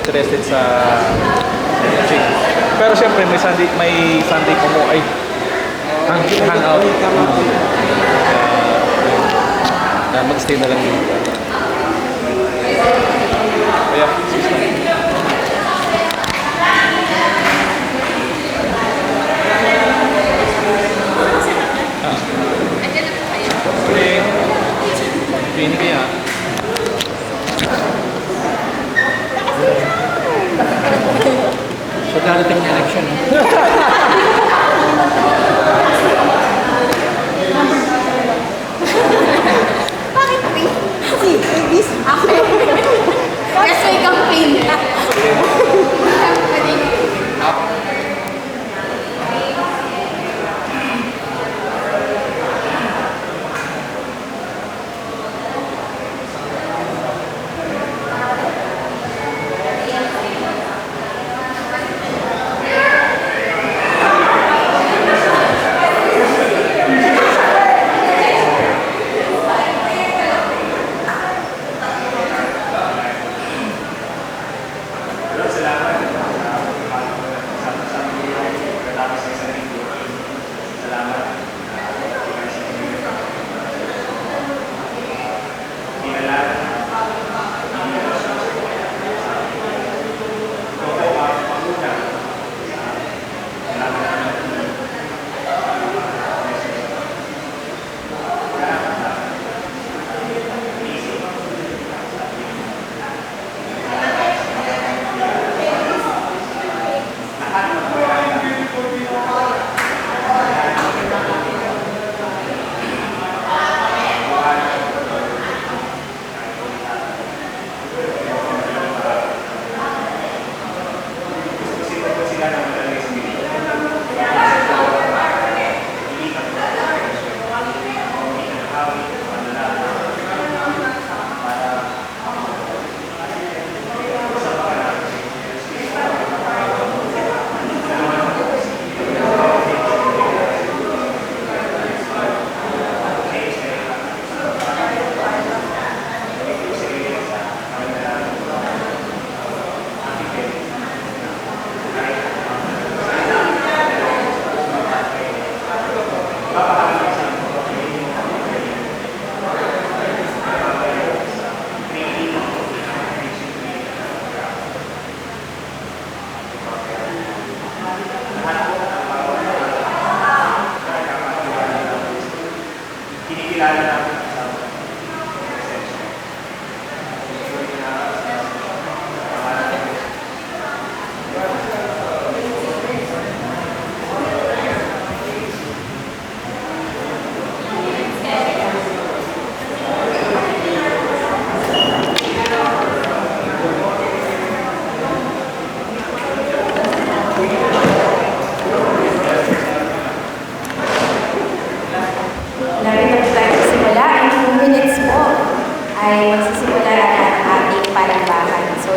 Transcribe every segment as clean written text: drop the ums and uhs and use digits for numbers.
interested sa coaching. Pero siyempre may Sunday po mo ay hangout. Mag-stay na lang dito. Kaya, Pini kaya. So darating na election. Bakit free? Kasi this ako. Yes, may campaign.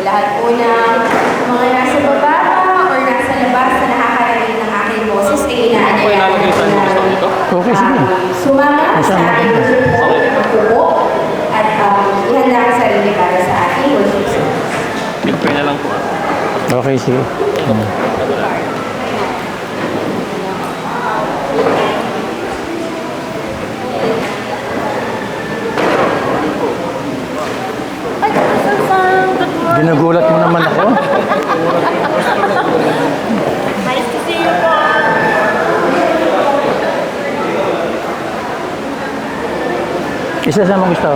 Lahat po ng mga nasa baba or nasa labas na nakakarinig ng aking boses ay inaanyayahan ko na sumama sa aking pagpupo at ihanda ang sarili para sa ating worship service. Pagpay na lang po. Okay, sige. Ginagulat mo naman ako. Nice to see you po. Isa sa mga gusto.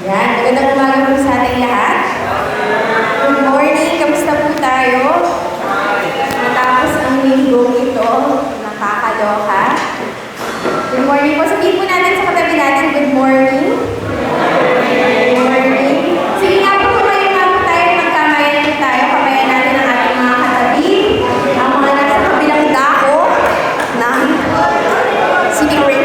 Yan, magandang umaga po sa ating lahat. Good morning, kamusta po tayo? Matapos ang linggo ito, nakakaloka. Good morning po. Sabihin po natin sa katabi natin, good morning. Good morning. Sige nga po, kumain nga po tayo, magkamayan po tayo, kamayan natin ang ating mga katabi, ang mga nasa kabilang dako ng City Ring.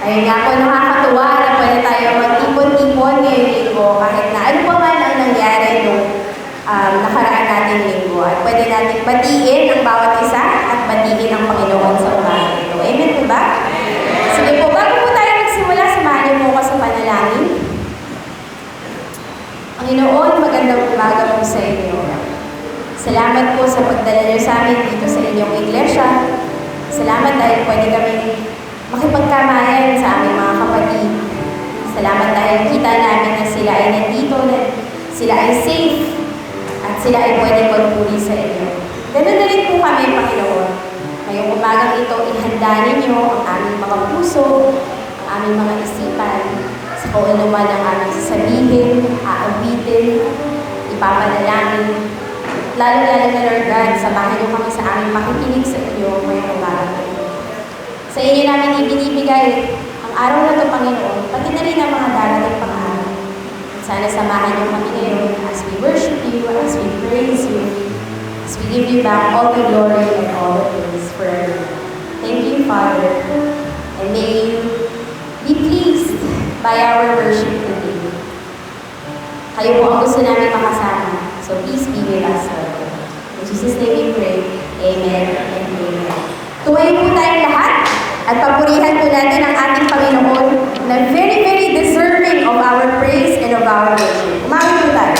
Ayun nga po, nakakatuwa na pwede tayo magtipon-tipon ngayong linggo kahit na ano pa man ang nangyari nung nakaraan nating linggo. At pwede natin batiin ang bawat isa at batiin ang Panginoon sa umaga ito. Amen po ba? Sige po, bago po tayo magsimula, samahan niyo po ako sa panalangin. Panginoon, magandang umaga po sa inyo. Salamat po sa pagdala niyo sa amin dito sa inyong iglesia. Salamat dahil pwede kami makipagkamayan sa aming mga kapatid. Salamat dahil kita namin na sila ay nandito, na sila ay safe, at sila ay pwede magpuri sa inyo. Ganun na rin po kami, Panginoon. Ngayong umagang ito, ihanda ninyo ang aming mga puso, ang aming mga isipan, sa kung ano man ang aming sasabihin, aawitin, ipapanalangin. Lalo-lalo na, Lord God, samahan niyo kami sa aming makikinig sa inyo ngayong umagang ito. Sa inyo namin ibinibigay ang araw na ito, Panginoon, pati na rin ang mga darating pang-araw. Sana samahan niyo kami ngayon as we worship you, as we praise you, as we give you back all the glory and all the praise forever. Thank you, Father, and may you be pleased by our worship today. Kayo po ang gusto namin makasama, so please be with us, Lord. In Jesus' name we pray. Amen and amen. Tuwayin po tayong lahat at papurihan po natin ang ating Panginoon na very, very deserving of our praise and of our worship. Umamin po tayo.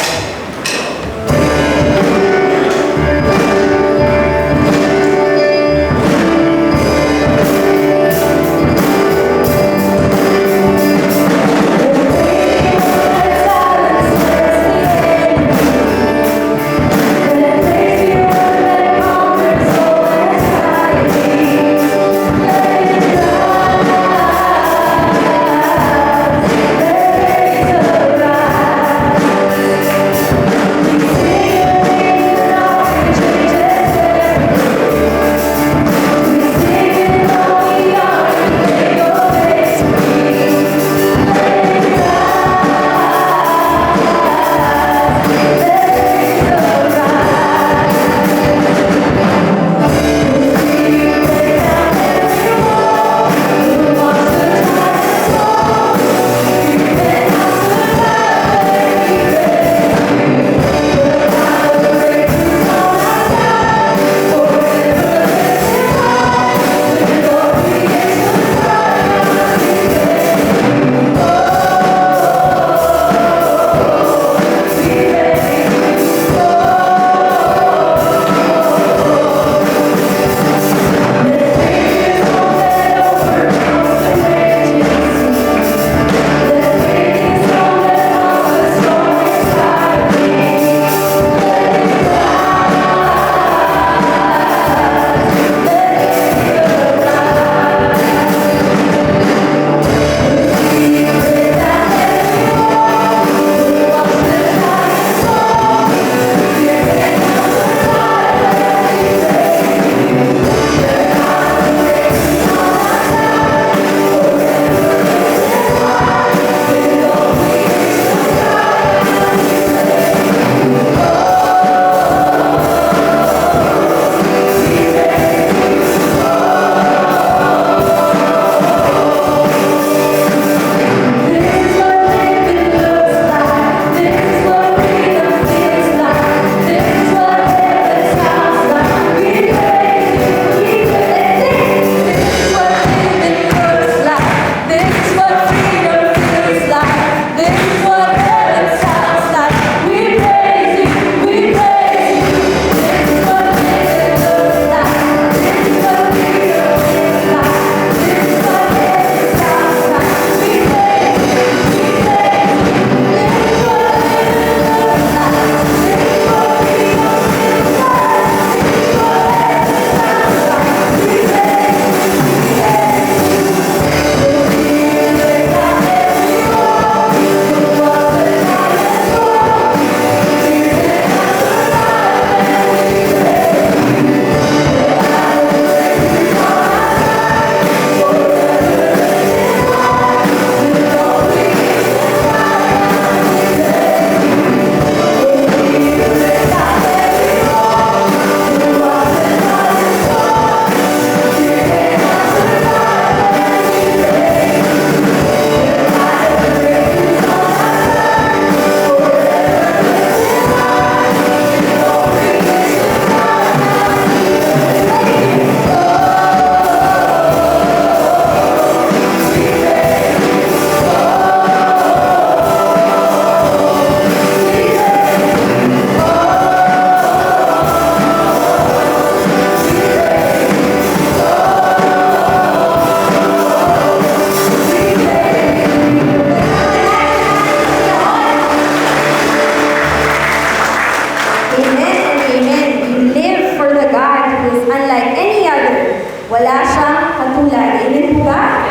Wala siyang katulad. Amen po ba?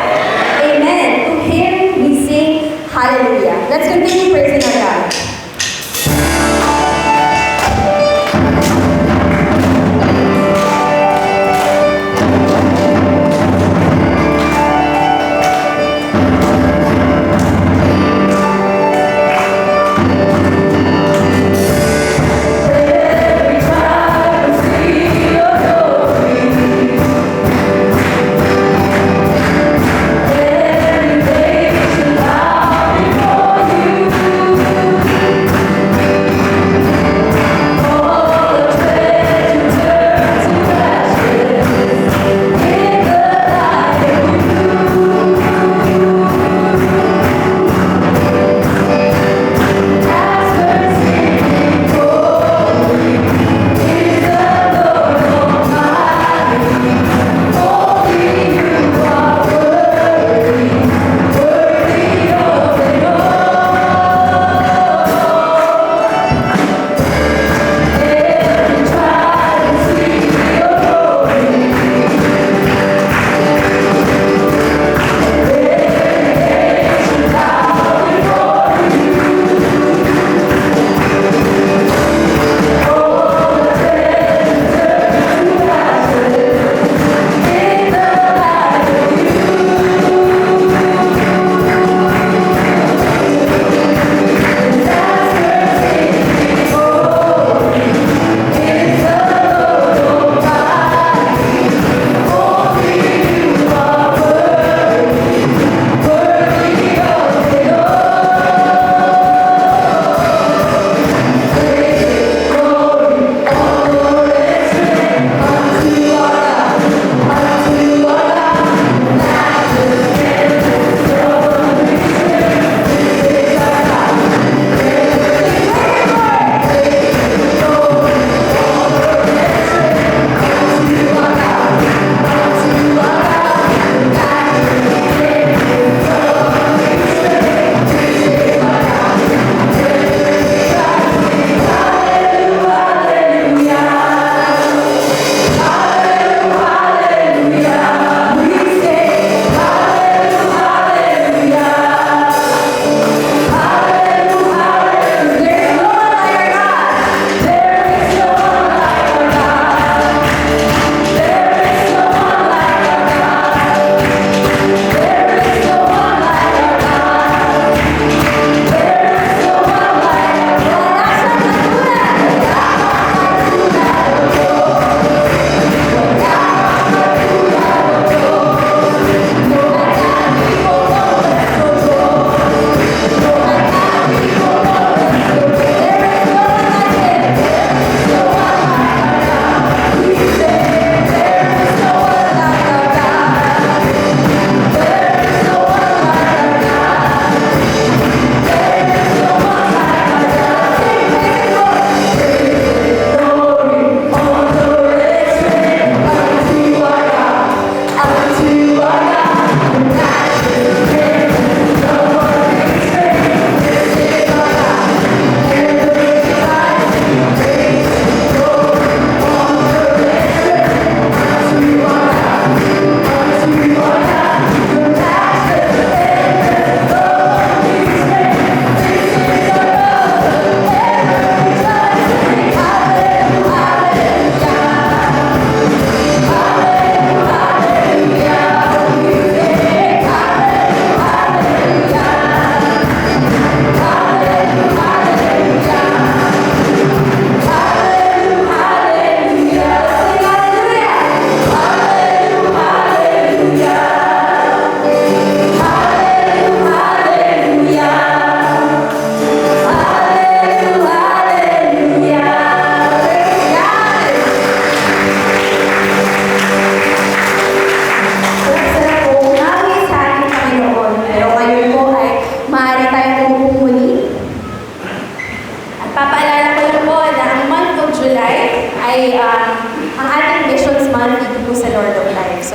Amen. To Him we sing hallelujah. Let's continue praising our God.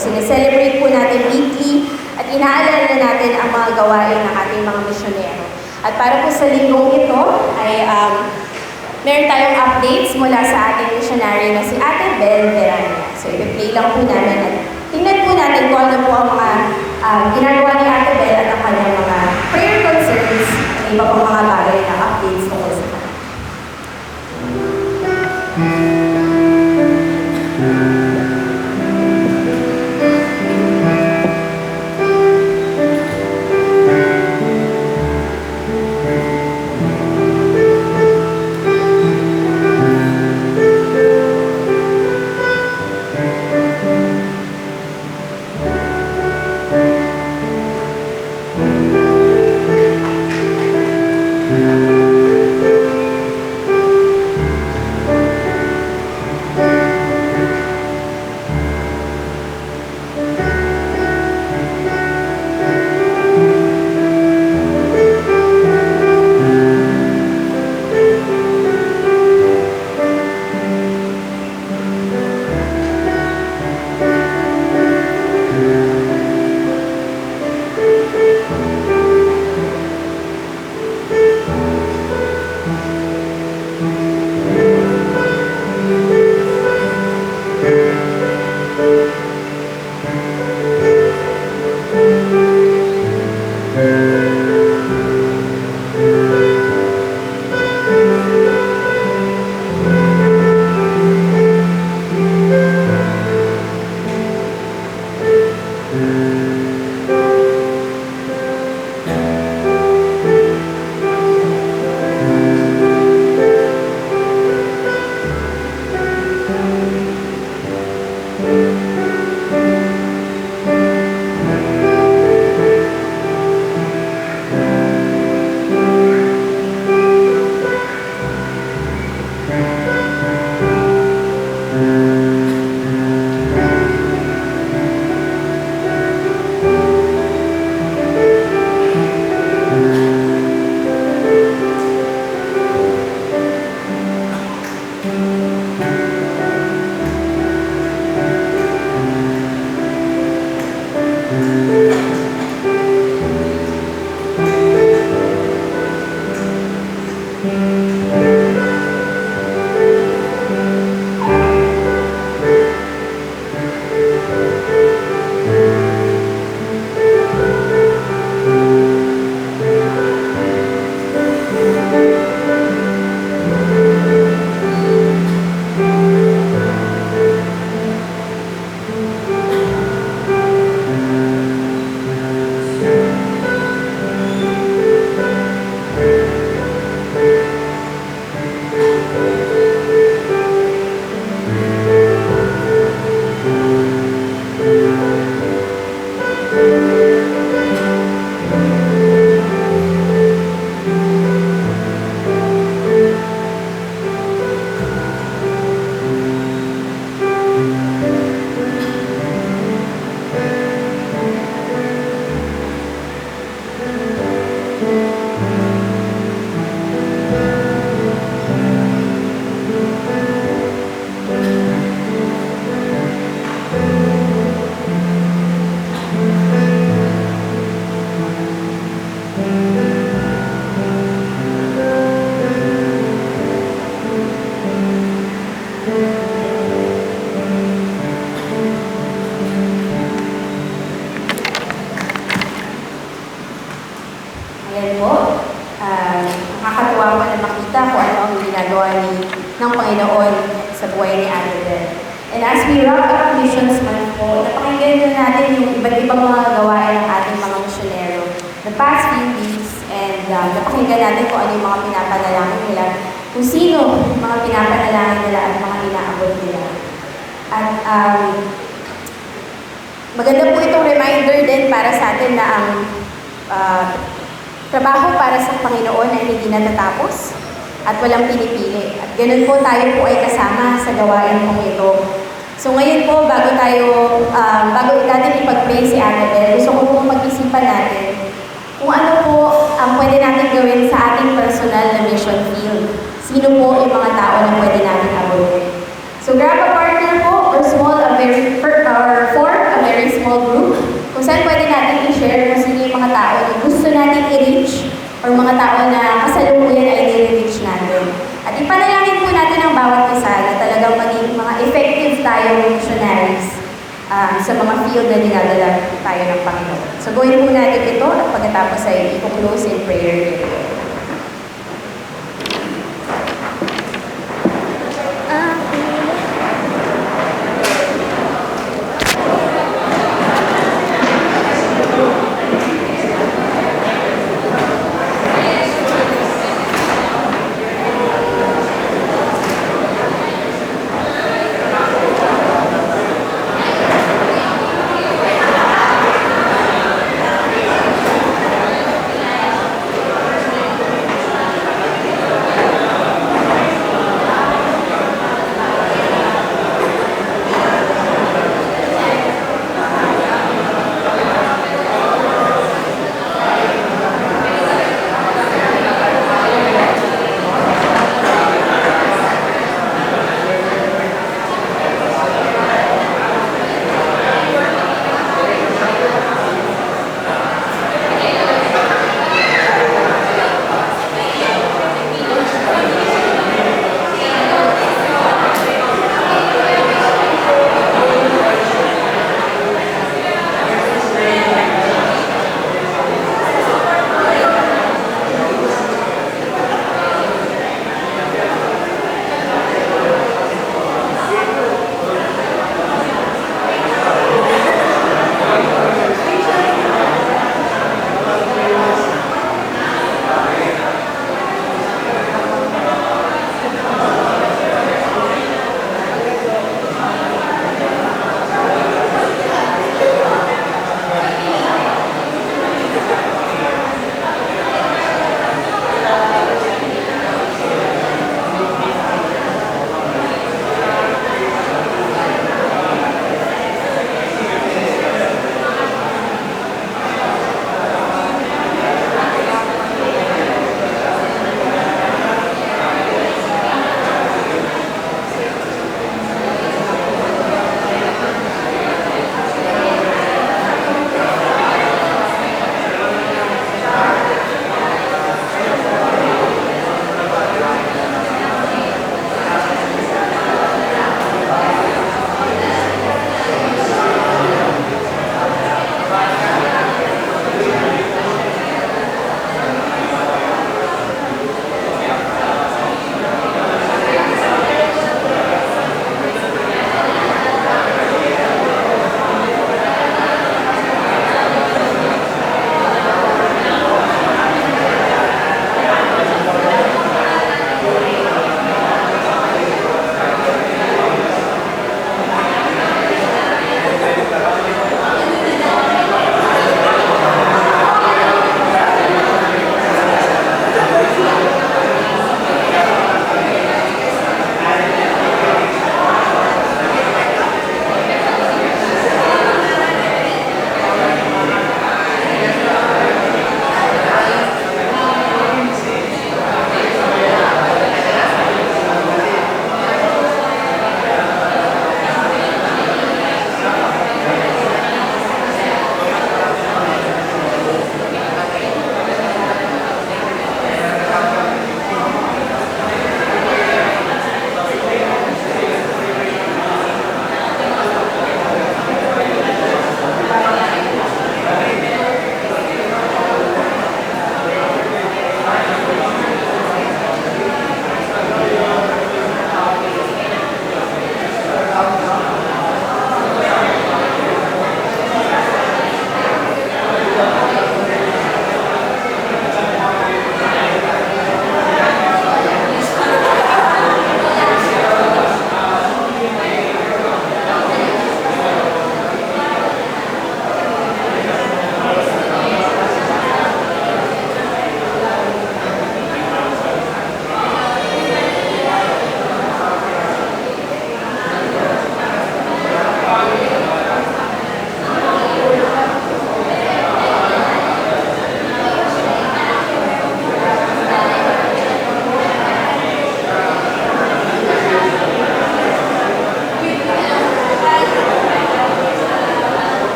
Sineselebrate po natin weekly at inaalala natin ang mga gawain ng ating mga misyonero. At para po sa linggong ito ay meron tayong updates mula sa ating missionary na si Ate Bel Verania. So i-play lang po namin at tingnan po natin kung ano po ang mga ginagawa ni Ate Bel at ang kanyang mga prayer concerns at iba pang mga bagay na updates tungkol sa kanya. Nakakatuwa po na makita kung ano ang ginagawa ng Panginoon sa buhay ni Ate Bel. And as we wrap up Missions Month po, napakinggan na natin yung iba't ibang mga gawain ng ating mga misyonero the past few weeks, and napakinggan natin kung ano yung mga pinapanalangin nila, kung sino yung mga pinapanalangin nila at mga inaabot nila. At maganda po itong reminder din para sa atin na ang trabaho para sa Panginoon ay hindi natatapos at walang pinipili. At ganun po tayo po ay kasama sa gawain pong ito. So ngayon po, bago natin ipag-pray si Ate Bel, gusto ko pong mag-isipan natin kung ano po ang pwede natin gawin sa ating personal na mission field. Sino po yung mga tao na pwede natin abutin. So grab a partner po or form a very small group kung saan pwede natin i-share kung sino yung mga tao na gusto natin i-reach or mga tao na kasalukuyan ay i-reach natin. At ipanalangin po natin ang bawat isa na talagang maging mga effective tayong missionaries. sa mga field na dinadala tayo ng Panginoon. So gawin po natin ito at pagkatapos ay i-close in prayer.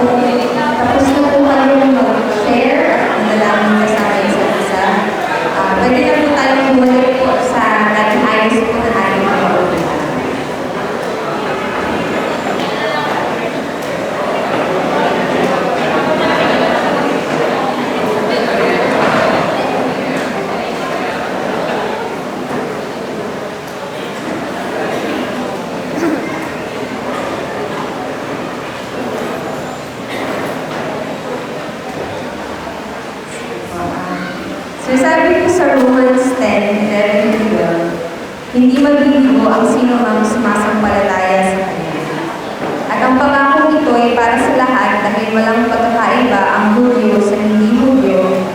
tapos na po kayo mag-share at manalangin kasama isa't isa, pwede na po tayong bumalik po sa dating ayos po na ating pag-uusapan. So sabi po sa Romans 10:11-12, hindi magbibigo ang sino mang sumasampalataya sa Kanya. At ang pangakong ito ay para sa lahat dahil walang pagkakaiba ang Hudyo sa hindi Hudyo.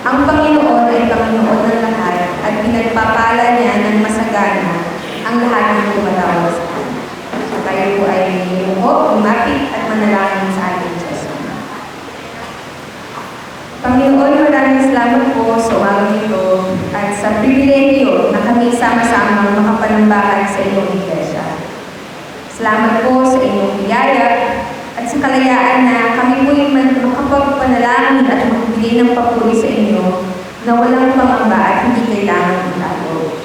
Ang Panginoon ay Panginoon ng lahat at pinagpapala niya ng masagana ang lahat ng tumatawag sa Kanya. So tayo po ay lumapit at manalangin sa ating Diyos. Panginoon, maraming salamat po sa umagang ito at sa pribilehiyo na kami sama-sama makapanambahan sa iyong iglesia. Salamat po sa inyong biyaya at sa kalayaan na kami po yung makapagpanalangin at magbigay ng papuri sa inyo na walang pangamba at hindi kailangan itago.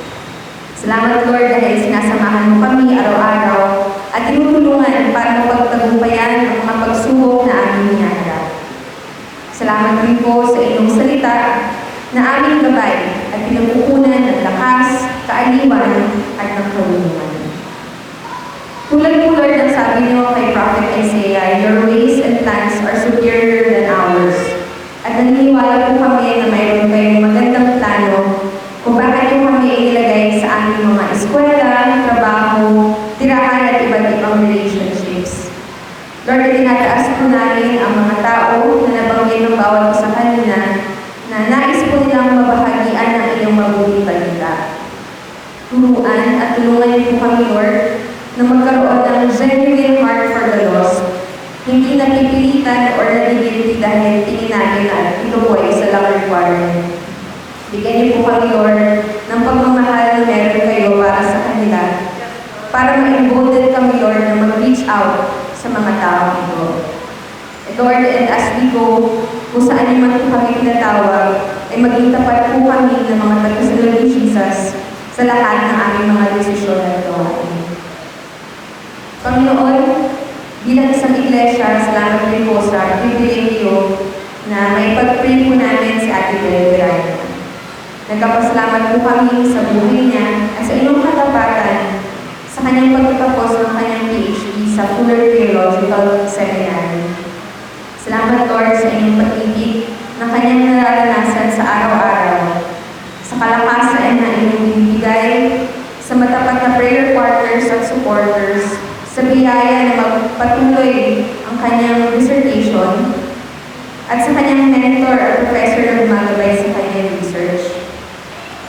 Salamat Lord dahil sinasamahan mo kami araw-araw at tinutulungan para mapagtagumpayan ang mga pagsubok na aming hinaharap. Salamat rin po sa inyong salita na aming gabay at pinagkukunan ng lakas, kaaliwan at ng kaluluwan. Tulad po Lord ng sabi niyo kay Prophet Isaiah, your ways and plans are superior than ours. At naniniwala po kami na mayroon kayong magandang plano kung bakit po kami inilagay sa aming mga eskwela, trabaho, tirahan at iba't ibang relationships. Lord, tinataas po namin ang mga tao na nabanggit ng bawat isa kanina na nais po nilang mabahagian ng iyong mabuting balita. Turuan at tulungan niyo po kami, Lord, na magkaroon ng genuine heart for the lost. Hindi napipilitan o nagigilty dahil tingin natin na ito po ay isa lang requirement. Bigyan niyo po kami, Lord, ng pagmamahal na meron kayo para sa kanila, para ma-embolden kami, Lord, na mag-reach out sa mga tao ito. Lord, and as we go, kung saan naman po kami tinatawag, ay maging tapat po kami ng mga tagasunod ni Jesus sa lahat ng aming mga desisyon at gawain. Panginoon, bilang isang iglesia, salamat rin po sa pribilehiyo na may pag-pray po namin si Ate Belgrano. Nagkapasalamat po kami sa buhay niya at sa inyong katapatan sa kanyang pagtatapos ng kanyang PhD sa Fuller Theological Seminary. Salamat, Lord, sa inyong pag-ibig na kanyang nararanasan sa araw-araw, sa kalakasan na inyong binibigay, sa matapat na prayer partners at supporters, sa biyaya na magpatuloy ang kanyang dissertation, at sa kanyang mentor at professor na gumagabay sa kanyang research.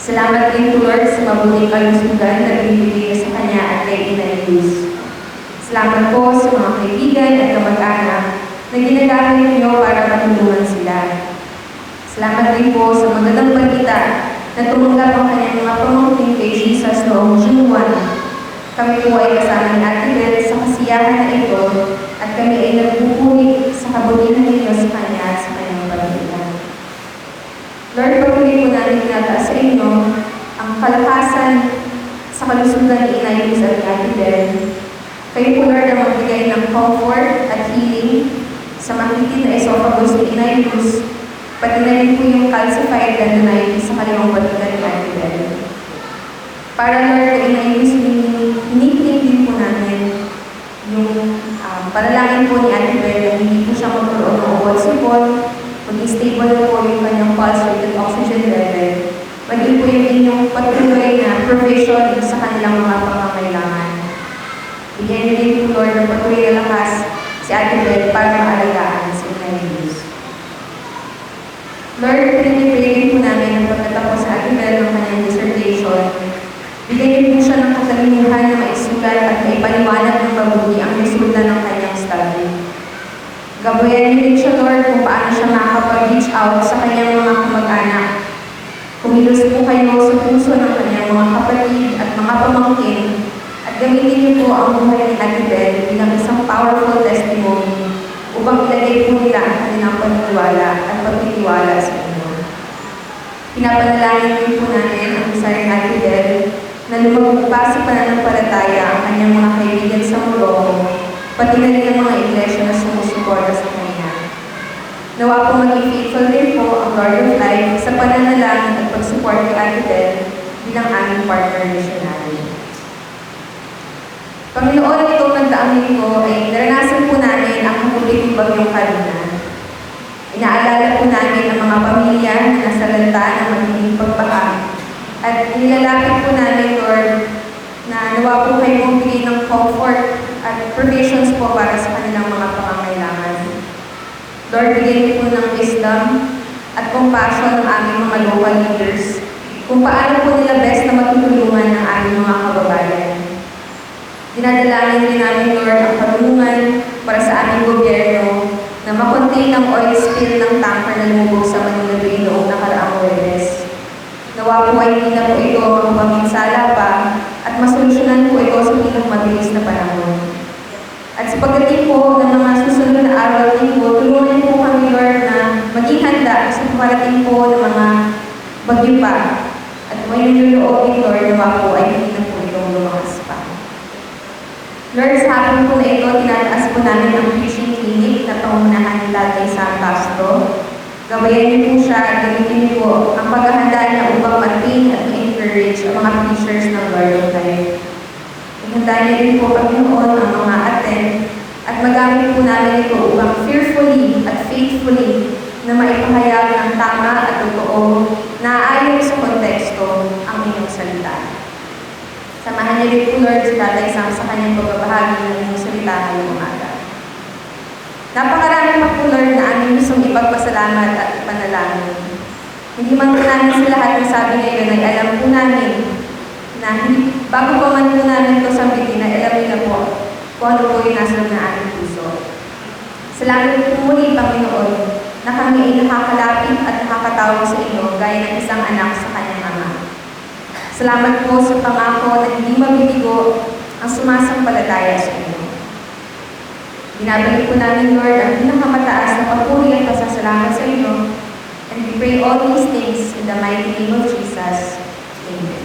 Salamat din po, Lord, sa mabuting kalusugan na binibigay sa kanya at kay Ina Luz. Salamat po sa mga kaibigan at kamag-anak na ginagamit niyo para matulungan sila. Salamat din po sa magandang balita na tumanggap ang kanyang mga pamangkin kay Jesus noong June 1. Kami po ay kasama ni Ate Beth sa kasiyahan na ito at kami ay nagpupuri sa kabutihan ninyo sa kanya at sa kanyang balita. Lord, patuloy po namin tinataas sa inyo ang kalakasan sa kalusugan ni Ina Luz at ni Ate Beth. Kayo po, Lord, ang magbigay ng comfort at healing sa makitin na esophagus ni Ina Luz, pati na rin po yung calcified granulinitis sa kaliwang balikan ni Ate Beth. Para, Lord, kay Ina Luz, hinihiling din po namin yung panalangin po ni Ate Beth na hindi po siya magkaroon ng uwal-sipon, maging stable na po yung kanyang pulse rate at oxygen level, maging po yung inyong patuloy na provision sa kanilang mga pangangailangan. Bigyan niyo din po, Lord, ng patuloy na lakas si Ate Beth para maalagaan si Ina Luz. Lord, pinag-pray din po namin ang pagkatapos sa Ate Beth ng kanyang dissertation. Bigyan niyo po siya ng katalinuhan na maisulat at maipaliwanag ng mabuti ang resulta ng kanyang study. Gabayan niyo din siya, Lord, kung paano siya makakapag-reach out sa kanyang mga kamag-anak. Kumilos po kayo sa puso ng kanyang mga kapatid at mga pamangkin at gamitin niyo po ang buhay ni Ate Beth bilang isang powerful testimony upang ilagay ng paniniwala at pagtitiwala sa inyo. Pinapanalangin din po namin ang Saring Ate Del na lumabog pa sa pananampalataya ang kanyang mga kaibigan sa Morocco, pati na rin ang mga iglesia na sumusuporta sa kanya. Nawa po maging faithful din po ang Lord of Life sa pananalangin at pag-support kay Ate Del bilang aming partner missionary. Panginoon, itong nagdaang linggo ay naranasan po namin ang mabuting bagyong Karina. Inaalala po namin ang mga pamilya na nasalanta ng magiging pagbaha. At inilalapit po namin, Lord, na nawa po kayo magbigay ng comfort at provisions po para sa kanilang mga pangangailangan. Lord, bigyan niyo po ng wisdom at compassion ng aming mga local leaders kung paano po nila best na matutulungan ng aming mga kababayan. Dinadalangin din namin, Lord, ang karunungan para sa aming gobyerno na makontain ang oil spill ng tanker na lumubog sa Manila Bay noong nakaraang Huwebes. Nawa po ay hindi na po ito magpaminsala pa at masolusyonan po ito sa pinakamabilis na panahon. At sa pagdating po ng mga susunod na araw din po, tulungan po kami, Lord, na maging handa sa pagdating po ng mga bagyo pa. At kung yung luloob, Lord, nawa po ay hindi na po itong lumakas pa. Lord, sa hapon po na ito, tinataas po namin ang preaching clinic na pangunahan ni Tatay Sam Castro. Gabayan niyo po siya at gamitin niyo po ang paghahanda niya upang ma-train at ma-encourage ang mga preachers ng Lord of Life. Ihanda niyo rin po, Panginoon, ang mga attend at magamit po namin ito upang fearfully at faithfully na maipahayag ng tama at totoo na ayon sa konteksto ang inyong salita. Samahan niyo rin po, Lord, si Tatay Sam sa kanyang pagbabahagi ng inyong salita ngayong umaga. Napakarami pa po, Lord, na aming gustong ipagpasalamat at ipanalangin. Hindi man po namin sa lahat ng sabi ngayon ay alam po namin na bago pa man po namin ito sambitin na alam niyo na po kung ano po yung nasa ng aming puso. Salamat po muli, Panginoon, na kami ay nakakalapit at nakakatawag sa inyo gaya ng isang anak sa kanyang ama. Salamat po sa pangako na hindi mabibigo ang sumasampalataya sa inyo. Binabalik po namin, Lord, ang pinakamataas na papuri at pasasalamat sa inyo. And we pray all these things in the mighty name of Jesus. Amen.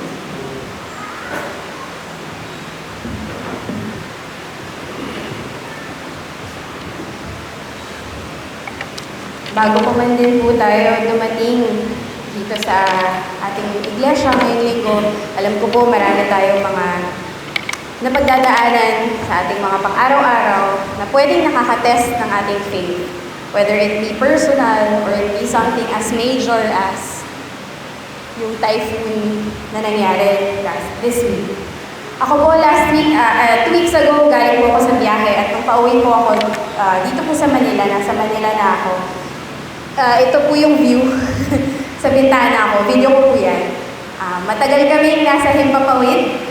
Bago pa man din po tayo dumating dito sa ating iglesia ngayong linggo, alam ko po marami tayong mga napagdadaanan sa ating mga pang-araw-araw na pwedeng nakaka-test ng ating faith. Whether it be personal or it be something as major as yung typhoon na nangyari this week. Ako po last week, 2 weeks ago, galing po ako sa biyahe at nung pauwi po ako dito po sa Manila, nasa Manila na ako. Ito po yung view sa bintana ko. Video ko po yan. Matagal kami nasa Himpapawid.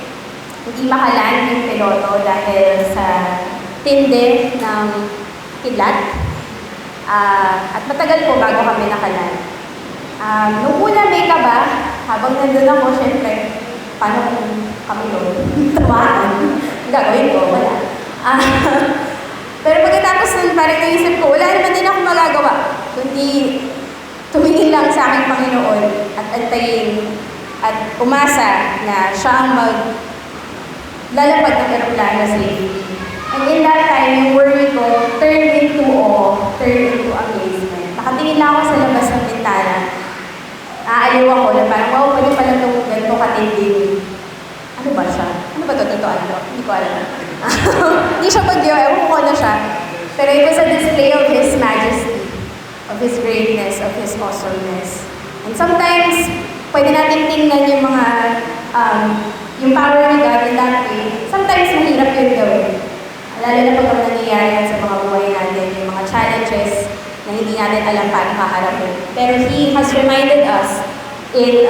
Hindi makaland yung piloto dahil sa tindi ng kidlat. At matagal po bago kami nakaland. Nung una may kaba, habang nandun ako, syempre, paano kung kami doon? Tamaan. Gagawin ko, wala. Pero pagkatapos nun, parang naisip ko, wala naman din ako magagawa. Kundi tumingin lang sa aking Panginoon at antayin at umasa na siya ang lalapag ng aeroplano safely. And in that time, yung worry ko turned into awe, turned into amazement. Nakatingin lang ako sa labas ng bintana. Aaliw ako na parang, wow, pwede pala itong ganito katinding. Ano ba siya? Ano ba ito? Totoo ano? Hindi ko alam. Hindi siya bagyo, ewan ko na siya. Pero it was a display of His majesty, of His greatness, of His awesomeness. And sometimes, pwede natin tingnan yung mga, yung power ni God in that way. Sometimes, mahirap yun gawin. Lalo na pag nangyayari sa mga buhay natin, yung mga challenges na hindi natin alam paano haharapin. Pero He has reminded us in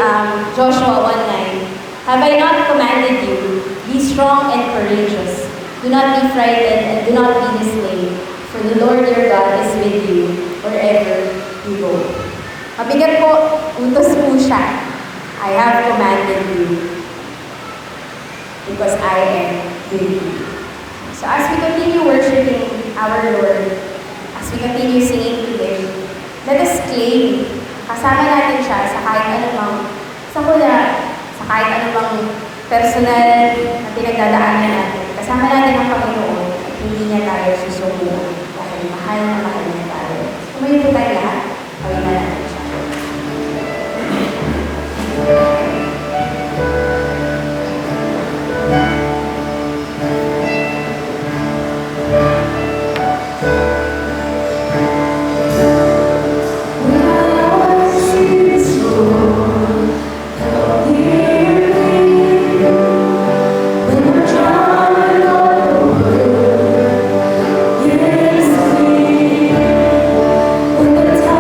Joshua 1:9, "Have I not commanded you? Be strong and courageous. Do not be frightened and do not be dismayed, for the Lord your God is with you wherever you go." Mabigat po, utos po siya. I have commanded you because I am with you. So as we continue worshiping our Lord, as we continue singing to Him, slave. Kasama natin siya sa kahit anumang sakuna, sa kahit anumang personal na pinagdadaanan natin. Kasama natin ang Panginoon at hindi niya tayo susuko dahil mahal na mahal niya tayo. Kumain po tayo lahat, gawin na natin siya. When the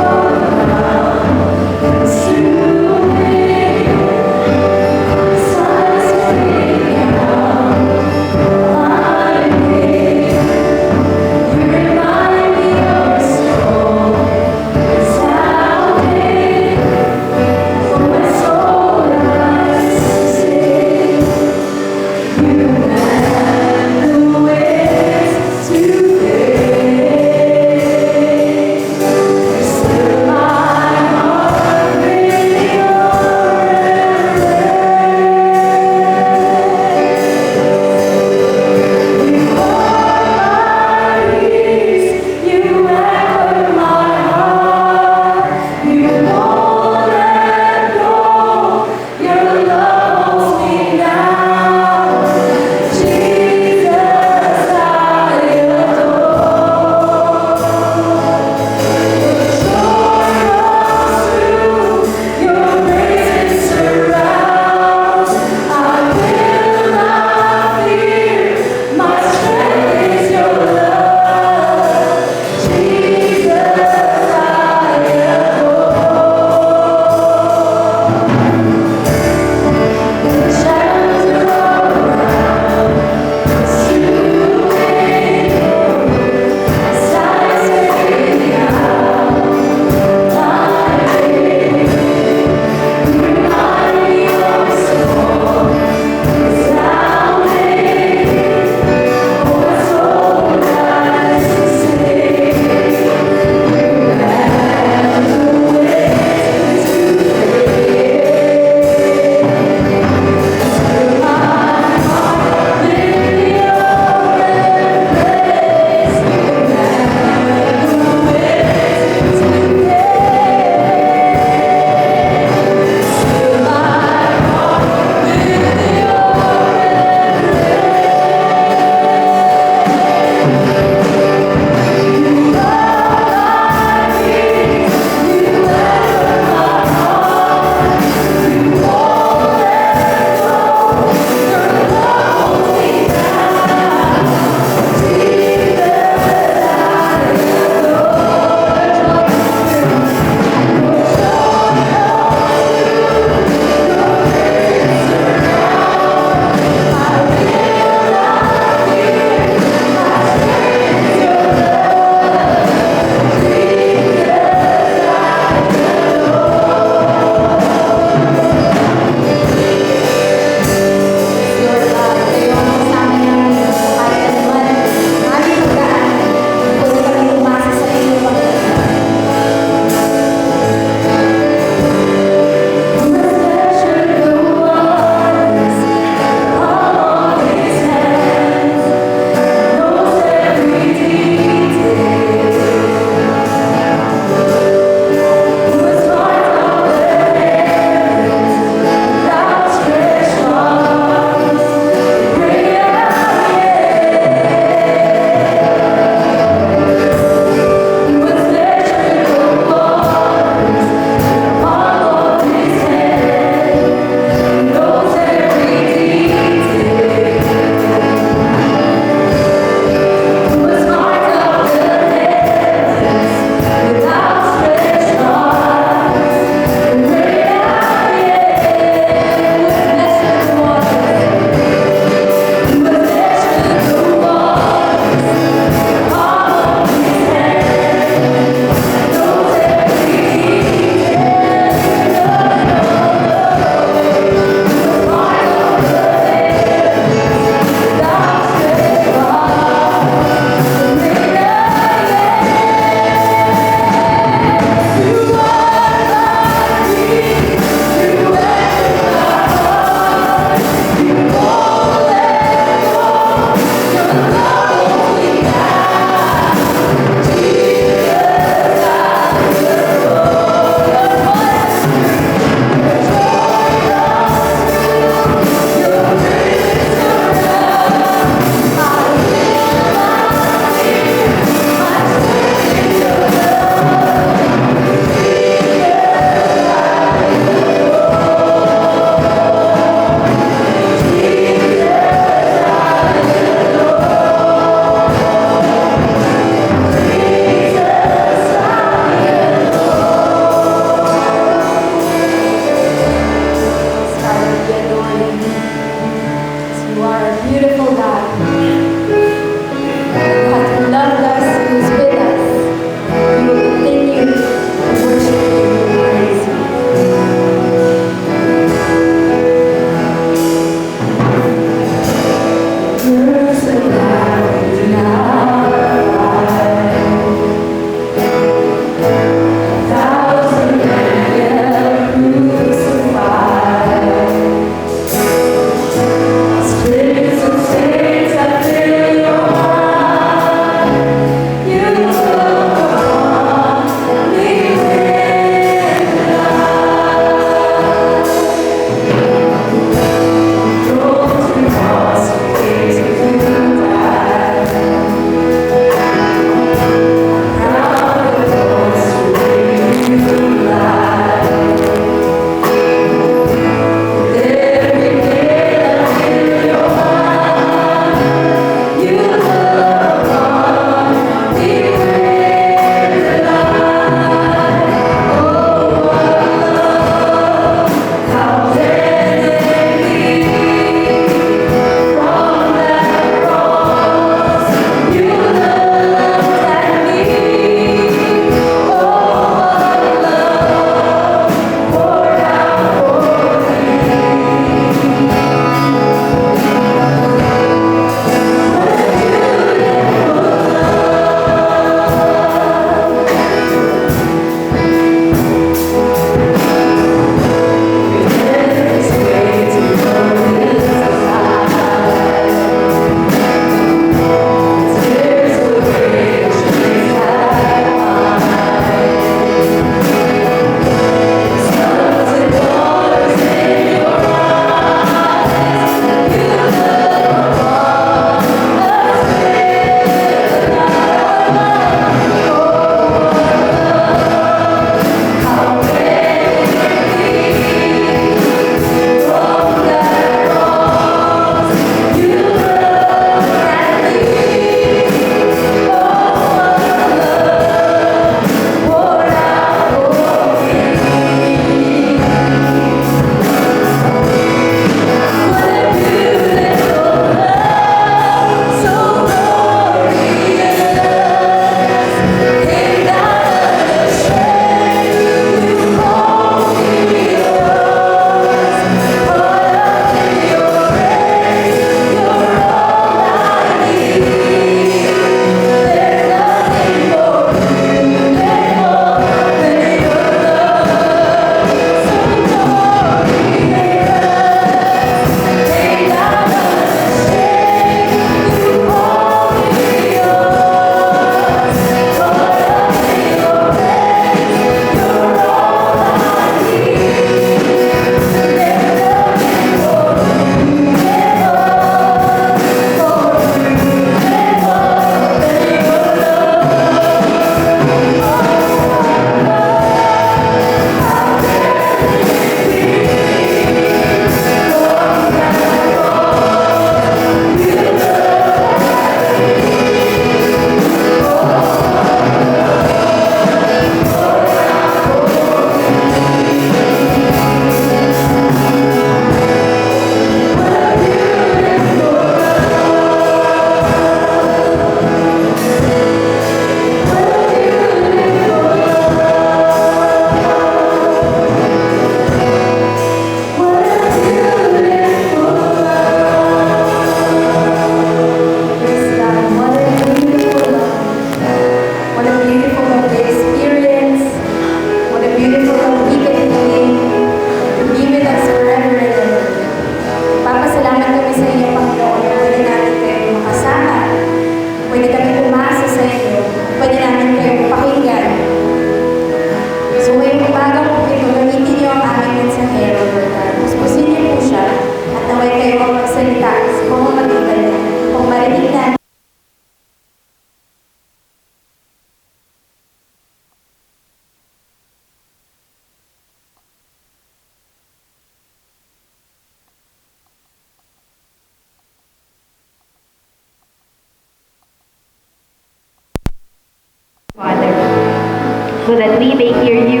so that we may hear you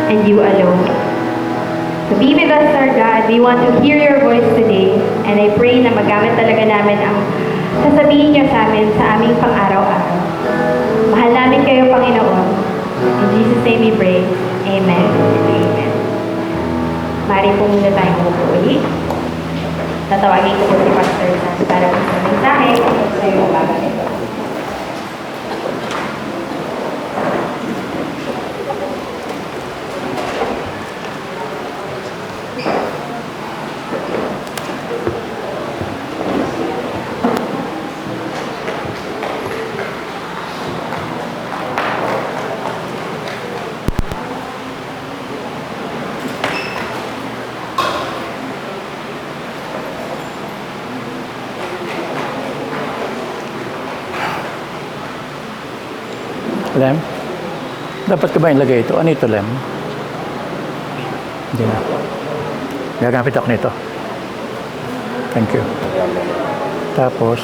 and you alone. So be with us, our God. We want to hear your voice today. And I pray na magamit talaga namin ang sasabihin niyo sa amin sa aming pang-araw-araw. Mahal namin kayo, Panginoon. In Jesus' name we pray. Amen. Amen. Mari po muna tayong umupo ulit. Tatawagin ko po si Pastor Sam para po sa mensahe sa iyong umaga nito. Lem? Dapat ka ba ilagay ito? Ano ito, Lem? Hindi na. Gagamit ako nito. Thank you. Tapos,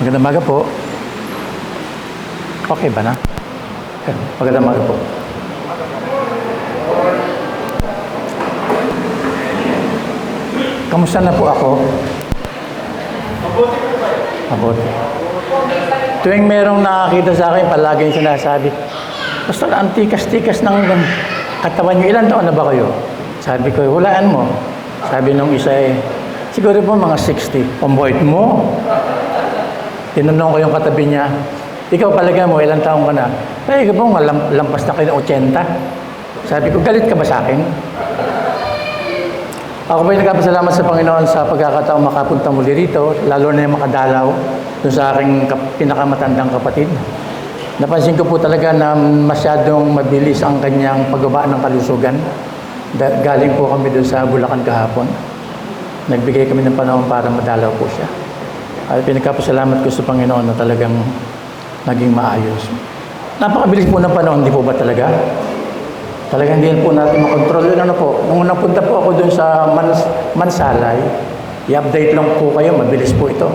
magandang umaga po. Okay ba na? Magandang umaga po. Kamusta na po ako? Mabuti. Tuwing merong nakakita sa akin, palaging sinasabi, Pastor, ang tikas-tikas ng katawan niyo. Ilan taon na ba kayo? Sabi ko, hulaan mo. Sabi nung isa siguro po mga 60. Pamboyt mo. Tinanong ko yung katabi niya, ikaw palagay mo, ilang taong ka na? Ikaw po, lampas na kayo ng 80. Sabi ko, galit ka ba sa akin? Ako po'y nagpapasalamat sa Panginoon sa pagkakataong makapunta muli rito, lalo na yung makadalaw doon sa aking pinakamatandang kapatid. Napansin ko po talaga na masyadong mabilis ang kanyang pagbaba ng kalusugan. Galing po kami doon sa Bulacan kahapon. Nagbigay kami ng panahon para madalaw po siya. At pinagpapasalamat ko sa Panginoon na talagang naging maayos. Napakabilis po ng panahon, di po ba talaga? Talagang hindi po natin makontrol. Yun ano po, nung napunta po ako dun sa Mansalay, i-update lang po kayo, mabilis po ito.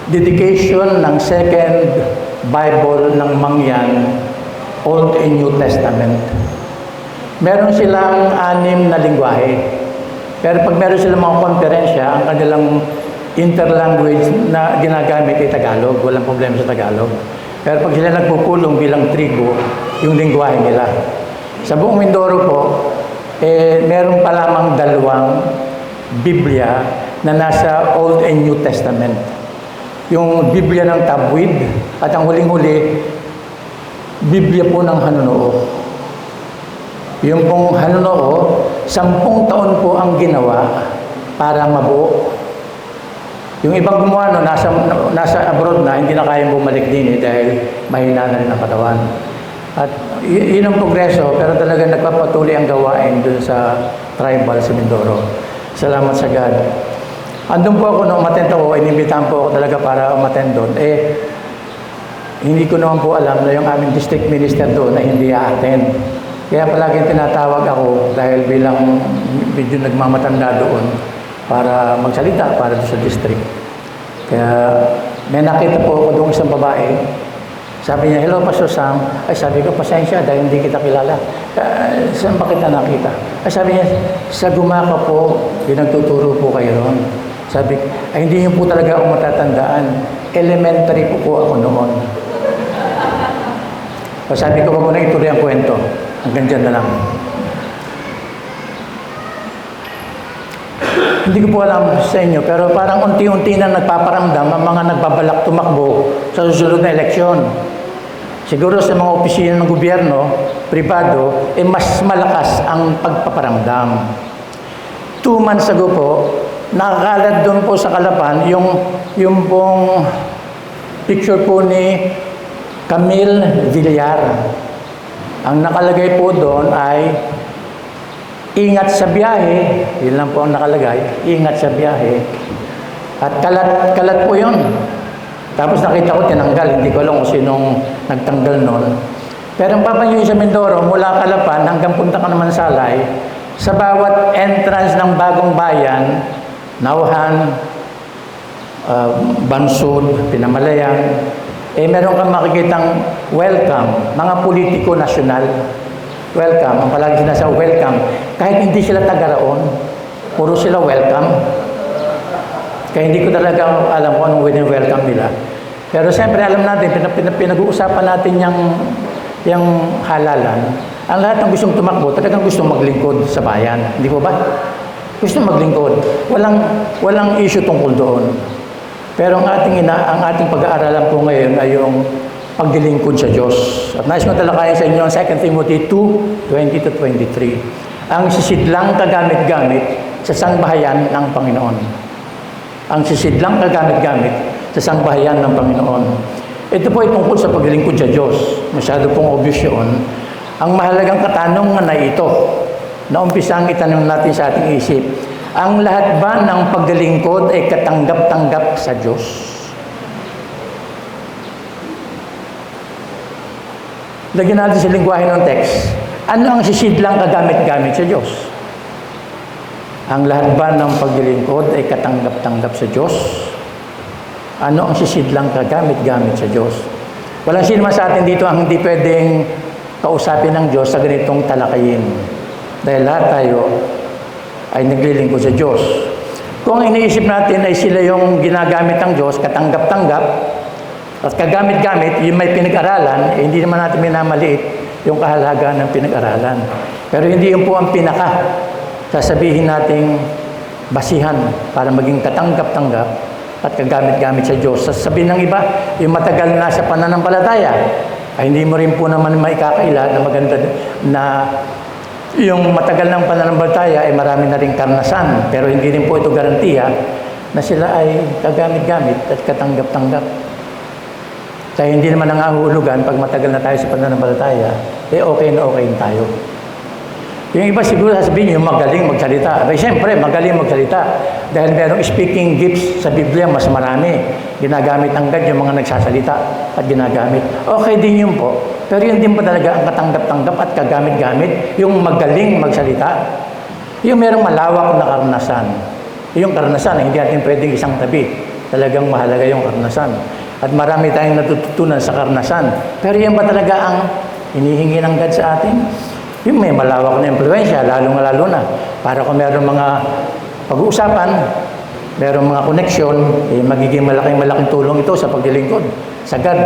Dedication ng Second Bible ng Mangyan, Old and New Testament. Meron silang 6 na lingwahe. Pero pag meron silang mga konferensya, ang kanilang interlanguage na ginagamit ay Tagalog. Walang problema sa Tagalog. Pero pag sila nagpupulong bilang tribo, yung lingwahe nila. Sa buong Mindoro po, meron pa lamang 2 Biblia na nasa Old and New Testament. Yung Biblia ng Tabwid at ang huling-huli, Biblia po ng Hanuno'o. Yung pong Hanuno'o, 10 taon po ang ginawa para mabuo. Yung ibang gumawa nasa abroad na, hindi na kayang bumalik din dahil mahina na rin ang katawan. At yun ang progreso, pero talaga nagpapatuloy ang gawain dun sa tribal sa Mindoro. Salamat sa God. Andun po ako nung umattend ako, inimbitahan po ako talaga para umattend doon. Hindi ko naman po alam na yung aming district minister doon na hindi a-attend. Kaya palaging tinatawag ako dahil bilang medyo nagmamatanda doon para magsalita para doon sa district. Kaya may nakita po ako doon isang babae. Sabi niya, hello Pastor Sam. Ay sabi ko, pasensya dahil hindi kita kilala. Saan ba kita nakita? Ay sabi niya, sa Gumaka po, pinagtuturo po kayo ron. Sabi, ay hindi niyo po talaga ako matatandaan. Elementary po ako noon. Sabi ko, wag mo na ituloy ang kwento. Hanggang dyan na lang. Hindi ko po alam sa inyo, pero parang unti-unti na nagpaparamdam ang mga nagbabalak tumakbo sa susunod na eleksyon. Siguro sa mga opisina ng gobyerno, pribado, mas malakas ang pagpaparamdam. 2 months ago po, nakakalat doon po sa Calapan yung pong picture po ni Camille Villar. Ang nakalagay po doon ay ingat sa biyahe, yun lang po ang nakalagay, ingat sa biyahe. At kalat po yun. Tapos nakita ko tinanggal, hindi ko alam kung sinong nagtanggal nun. Pero ang papanyo sa Mindoro, mula Calapan hanggang punta ka naman Salay, sa bawat entrance ng Bagong Bayan, Nauhan, Bansud, Pinamalayan, meron kang makikitang welcome, mga politiko nasyonal. Welcome, ang palagi sinasabi welcome. Kahit hindi sila taga-raon, puro sila welcome. Kaya hindi ko talaga alam kung anong welcome nila. Pero siyempre alam natin, pinag-uusapan natin yung halalan. Ang lahat ng gustong tumakbo, talagang gustong maglingkod sa bayan. Hindi po ba? Gusto maglingkod. Walang issue tungkol doon. Pero ang ating pag-aaralan po ngayon ay yung paglilingkod sa Diyos. At nais ko talakayan sa inyo ang 2 Timothy 2:20-23. Ang sisidlang kagamit-gamit sa sangbahayan ng Panginoon. Ang sisidlang kagamit-gamit sa sangbahayan ng Panginoon. Ito po ay tungkol sa paglilingkod sa Diyos. Masyado pong obvious yun. Ang mahalagang katanungan na ito, na umpisang itanong natin sa ating isip, ang lahat ba ng paglilingkod ay katanggap-tanggap sa Diyos? Lagyan natin sa lingwahe ng text. Ano ang sisidlang kagamit-gamit sa Diyos? Ang lahat ba ng paglilingkod ay katanggap-tanggap sa Diyos? Ano ang sisidlang kagamit-gamit sa Diyos? Walang sino sa atin dito ang hindi pwedeng kausapin ng Diyos sa ganitong talakayin. Dahil lahat tayo ay naglilingkod sa Diyos. Kung iniisip natin ay sila yung ginagamit ng Diyos, katanggap-tanggap, at kagamit-gamit, yung may pinag-aralan, hindi naman natin minamaliit yung kahalagahan ng pinag-aralan. Pero hindi yun po ang pinaka sasabihin nating basihan para maging katanggap-tanggap at kagamit-gamit sa Diyos. Sasabihin ng iba, yung matagal na sa pananampalataya, ay hindi mo rin po naman maikakaila na maganda na yung matagal ng pananampalataya ay marami na rin karanasan. Pero hindi rin po ito garantiya na sila ay kagamit-gamit at katanggap-tanggap. Kaya hindi naman nangahulugan pag matagal na tayo sa pananampalataya, okay na okay tayo. Yung iba siguro sasabihin yung magaling magsalita. Abay, siyempre, magaling magsalita. Dahil merong speaking gifts sa Biblia, mas marami. Ginagamit ng God yung mga nagsasalita at ginagamit. Okay din yun po. Pero yun din pa talaga ang katanggap-tanggap at kagamit-gamit, yung magaling magsalita. Yung merong malawak na karanasan. Yung karanasan, hindi natin pwedeng isang tabi. Talagang mahalaga yung karanasan. At marami tayong natututunan sa karanasan. Pero yan ba talaga ang hinihingi ng God sa atin? Yung may malawak na impluensya, lalo na. Para kung meron mga pag-uusapan, meron mga koneksyon, magiging malaking tulong ito sa paglilingkod, sa God.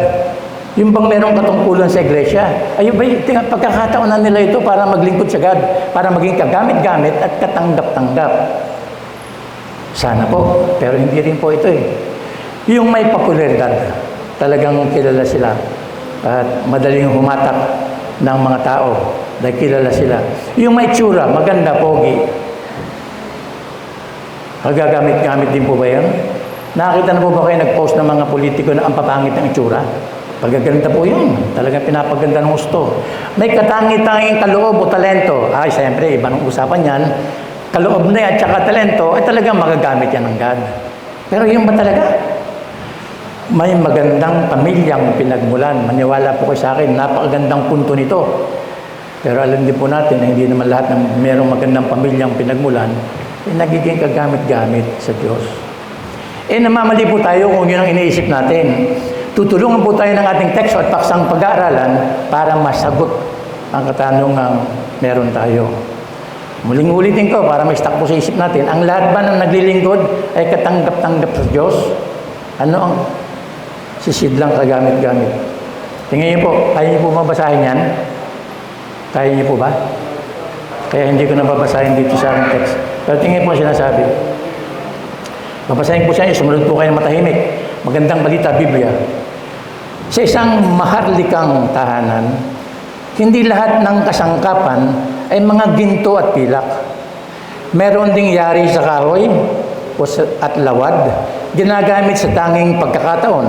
Yung bang merong katungkulan sa iglesia, ayun ba, pagkakataon na nila ito para maglingkod sa God, para maging kagamit-gamit at katanggap-tanggap. Sana po, pero hindi rin po ito Yung may popularidad, talagang kilala sila at madaling humatak ng mga tao dahil kilala sila. Yung may tsura, maganda, pogi. Gagamit-gamit din po ba yan? Nakakita na po ba kayo nag-post ng mga politiko na ang papangit ng itsura? Pagaganda po yun. Talagang pinapaganda ng gusto. May katangi-tanging kaloob o talento. Ay, siyempre, iba ng usapan yan. Kaloob na yan at saka talento, ay talagang magagamit yan ng God. Pero yung ba talaga? May magandang pamilyang pinagmulan. Maniwala po kayo sa akin, napakagandang punto nito. Pero alam din po natin na hindi naman lahat ng mayroong magandang pamilyang pinagmulan nagiging kagamit-gamit sa Diyos. Namamali po tayo kung yun ang iniisip natin. Tutulungan po tayo ng ating teksto at paksang pag-aaralan para masagot ang katanungang meron tayo. Muling ulitin ko para may stock po sa isip natin. Ang lahat ba ng naglilingkod ay katanggap-tanggap sa Diyos? Ano ang sisidlang kagamit-gamit? Tingnan niyo po, kaya niyo po mabasahin yan? Kaya niyo po ba? Kaya hindi ko nababasahin dito sa aking text. Pero tingnan po sinasabi. Babasahin po siya, sumunod po kayo matahimik. Magandang balita, Biblia. Sa isang maharlikang tahanan, hindi lahat ng kasangkapan ay mga ginto at pilak. Meron ding yari sa kahoy at lawad, ginagamit sa tanging pagkakataon.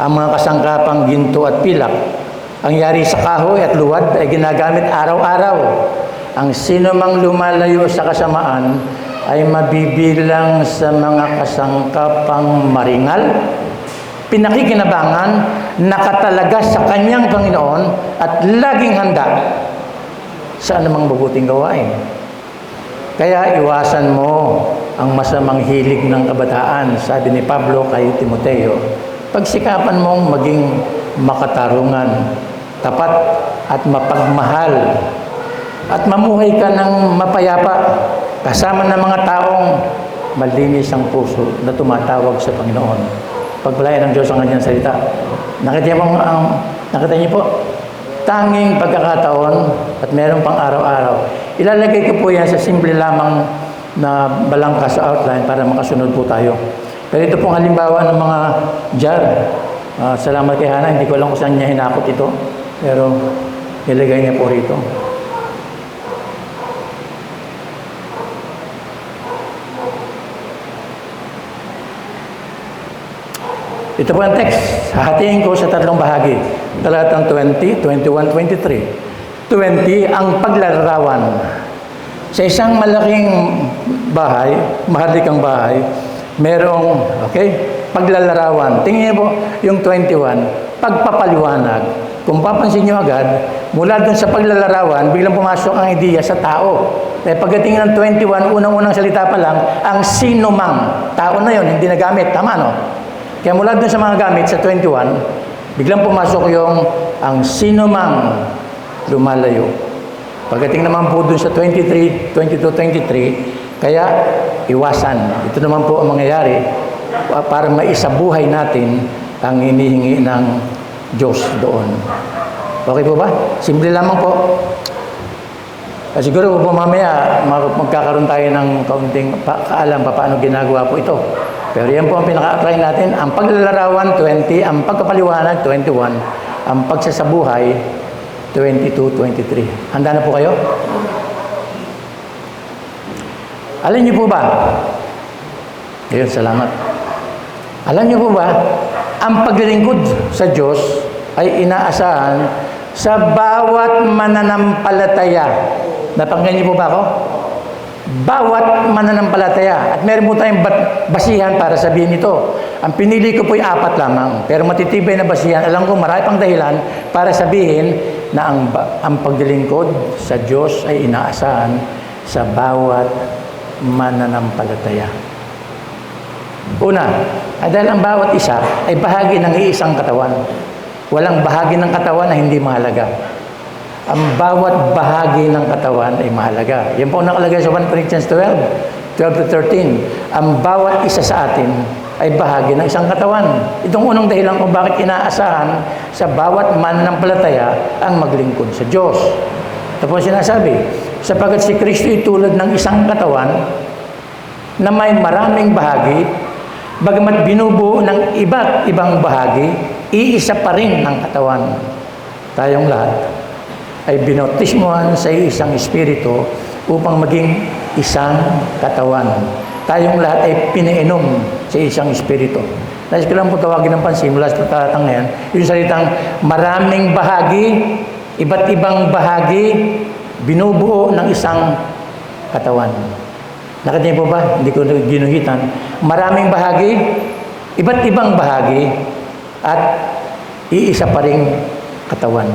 Ang mga kasangkapang ginto at pilak, ang yari sa kahoy at luwad ay ginagamit araw-araw. Ang sino mang lumalayo sa kasamaan ay mabibilang sa mga kasangkapang maringal, pinakikinabangan, nakatalaga sa kanyang Panginoon at laging handa sa anumang mabuting gawain. Kaya iwasan mo ang masamang hilig ng kabataan, sabi ni Pablo kay Timoteo. Pagsikapan mong maging makatarungan, tapat at mapagmahal, at mamuhay ka ng mapayapa kasama ng mga taong malinis ang puso na tumatawag sa Panginoon. Pagpalain ng Diyos ang kanyang salita. Nakita niyo po, tanging pagkakataon at meron pang araw-araw. Ilalagay ko po yan sa simple lamang na balangka sa outline para makasunod po tayo. Pero ito pong halimbawa ng mga jar. Salamat kay Hana, hindi ko alam kung saan niya hinakot ito. Pero nilagay niya po rito. Ito po ang text. Hahatiin ko sa tatlong bahagi. Talatang 20, 21, 23. 20, ang paglalarawan. Sa isang malaking bahay, mahalikang bahay, merong, paglalarawan. Tingnan niyo po yung 21, pagpapaliwanag. Kung papansin niyo agad, mula dun sa paglalarawan, biglang pumasok ang ideya sa tao. Kaya pagdating ng 21, unang-unang salita pa lang, ang sino mang. Tao na yon, hindi nagamit. Tama, no? Kaya mula dun sa mga gamit sa 21, biglang pumasok yung ang sino mang lumalayo. Pagdating naman po dun sa 23, 22, 23, kaya iwasan. Ito naman po ang mangyayari para maisabuhay natin ang hinihingi ng Diyos doon. Okay po ba? Simple lamang po. Siguro po mamaya magkakaroon tayo ng kaunting kaalam paano ginagawa po ito. Pero yan po ang pinaka-apply natin. Ang paglalarawan, 20. Ang pagkapaliwanag, 21. Ang pagsasabuhay, 22, 23. Handa na po kayo? Alam niyo po ba? Ayun, salamat. Alam niyo po ba, ang paglilingkod sa Diyos ay inaasahan sa bawat mananampalataya. Napanggan niyo po ba ako? Bawat mananampalataya. At meron po tayong basihan para sabihin ito. Ang pinili ko po ay 4 lamang. Pero matitibay na basihan. Alam ko marami pang dahilan para sabihin na ang paglilingkod sa Diyos ay inaasahan sa bawat mananampalataya. Una, dahil ang bawat isa ay bahagi ng iisang katawan. Walang bahagi ng katawan na hindi mahalaga. Ang bawat bahagi ng katawan ay mahalaga. Yan po nakalagay sa 1 Corinthians 12, 12 to 13. Ang bawat isa sa atin ay bahagi ng isang katawan. Itong unang dahilan kung bakit inaasahan sa bawat mananampalataya ang maglingkod sa Diyos. Ito po sinasabi, sapagkat si Kristo ay tulad ng isang katawan na may maraming bahagi, bagamat binubuo ng iba't ibang bahagi, iisa pa rin ng katawan. Tayong lahat ay binautismuhan sa isang espiritu upang maging isang katawan. Tayong lahat ay pinainom sa isang espiritu. Nais ko lang po tawagin ng pansin mula sa talatang ngayon, yung salitang maraming bahagi, iba't ibang bahagi, binubuo ng isang katawan. Nakita niyo po ba? Hindi ko ginuhitan. Maraming bahagi, iba't ibang bahagi, at iisa pa ring katawan.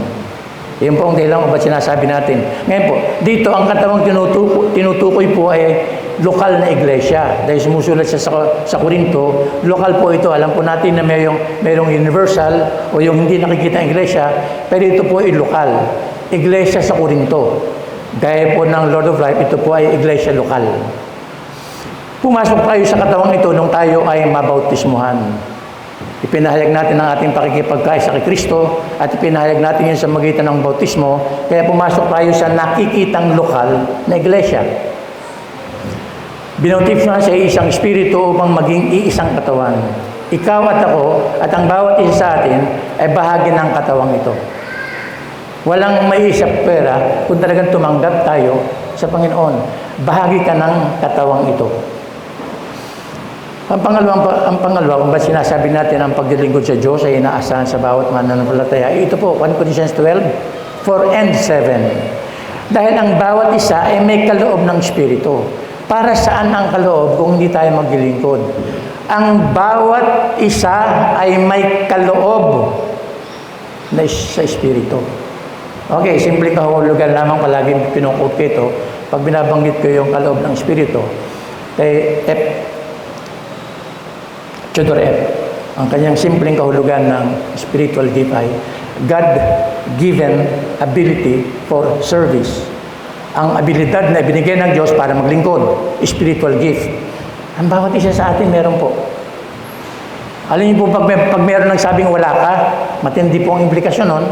Yan po ang dahilan kung ba't sinasabi natin. Ngayon po, dito ang katawang tinutukoy po ay lokal na iglesia. Dahil sumusulat siya sa Corinto, lokal po ito. Alam po natin na mayroong universal o yung hindi nakikita ang iglesia, pero ito po ay lokal. Iglesia sa Corinto. Gaya po ng Lord of Life, ito po ay iglesia lokal. Pumasok tayo sa katawang ito nung tayo ay mabautismuhan. Ipinahayag natin ang ating pakikipagkaisa kay Kristo at ipinahayag natin yun sa magitan ng bautismo, kaya pumasok tayo sa nakikitang lokal na iglesia. Binautismuhan sa isang espiritu upang maging iisang katawan. Ikaw at ako at ang bawat isa sa atin ay bahagi ng katawang ito. Walang maiisip pera kung talagang tumanggap tayo sa Panginoon. Bahagi ka ng katawang ito. Ang pangalawa, kung ba sinasabi natin ang paglilingkod sa Diyos ay inaasahan sa bawat mananampalataya, ito po, 1 Corinthians 12, 4 and 7. Dahil ang bawat isa ay may kaloob ng Espiritu. Para saan ang kaloob kung hindi tayo maglilingkod? Ang bawat isa ay may kaloob na sa Espiritu. Okay, simpleng kahulugan lamang palagi pinukot ko ito. Pag binabanggit ko yung kaloob ng Espiritu, kay Tudor F. Ang kanyang simpleng kahulugan ng spiritual gift ay God-given ability for service. Ang abilidad na ibinigay ng Diyos para maglingkod, spiritual gift. Ang bawat isa sa atin meron po. Alam niyo po, pag meron nagsabing wala ka, matindi po ang implikasyon nun.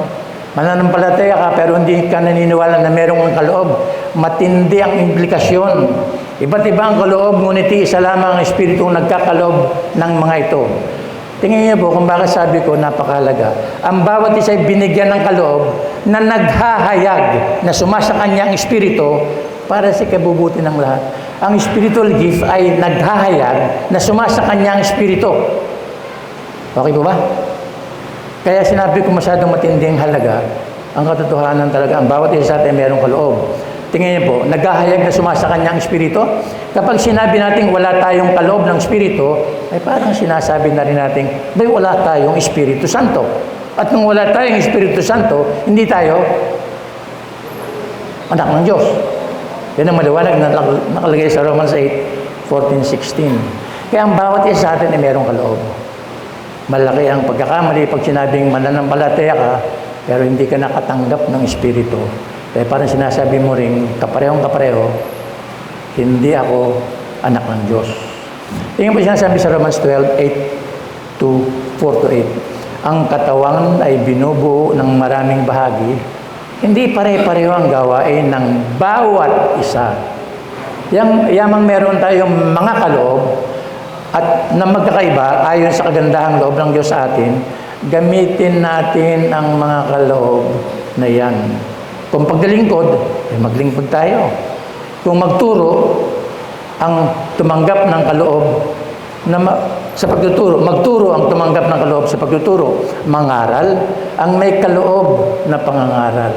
Mananampalataya ka pero hindi ka naniniwala na merong kaloob. Matindi ang implikasyon. Iba't iba ang kaloob, ngunit isa lamang ang Espiritu nagkakaloob ng mga ito. Tingnan niyo po kung bakit sabi ko napakahalaga. Ang bawat isa ay binigyan ng kaloob na naghahayag na sumasa kanya ang Espiritu para sa kabubuti ng lahat. Ang spiritual gift ay naghahayag na sumasa kanya ang Espiritu. Okay po ba? Kaya sinabi ko masyadong matinding halaga ang katotohanan talaga. Ang bawat isa sa atin mayroong kaloob. Tingnan niyo po, naghahayag na sumasa kanya ang Espiritu. Kapag sinabi natin wala tayong kaloob ng Espiritu, ay parang sinasabi na rin natin, bay wala tayong Espiritu Santo. At kung wala tayong Espiritu Santo, hindi tayo anak ng Diyos. Yan ang maliwanag na nakalagay sa Romans 8:14-16. Kaya ang bawat isa sa atin ay mayroong kaloob. Malaki ang pagkakamali pag sinabing mananampalataya ka, pero hindi ka nakatanggap ng Espiritu. Kaya parang sinasabi mo rin, kaparehong kapareho, hindi ako anak ng Diyos. Tingnan po sinasabi sa Romans 12:4-8. Ang katawan ay binubuo ng maraming bahagi, hindi pare-pareho ang gawain ng bawat isa. Yamang meron tayong mga kaloob at na magkakaiba ayon sa kagandahang loob ng Diyos sa atin, gamitin natin ang mga kaloob na yan. Kung paglingkod, ay maglingkod tayo. Kung magturo, ang tumanggap ng kaloob sa pagtuturo, magturo ang tumanggap ng kaloob sa pagtuturo. Mangaral, ang may kaloob na pangangaral.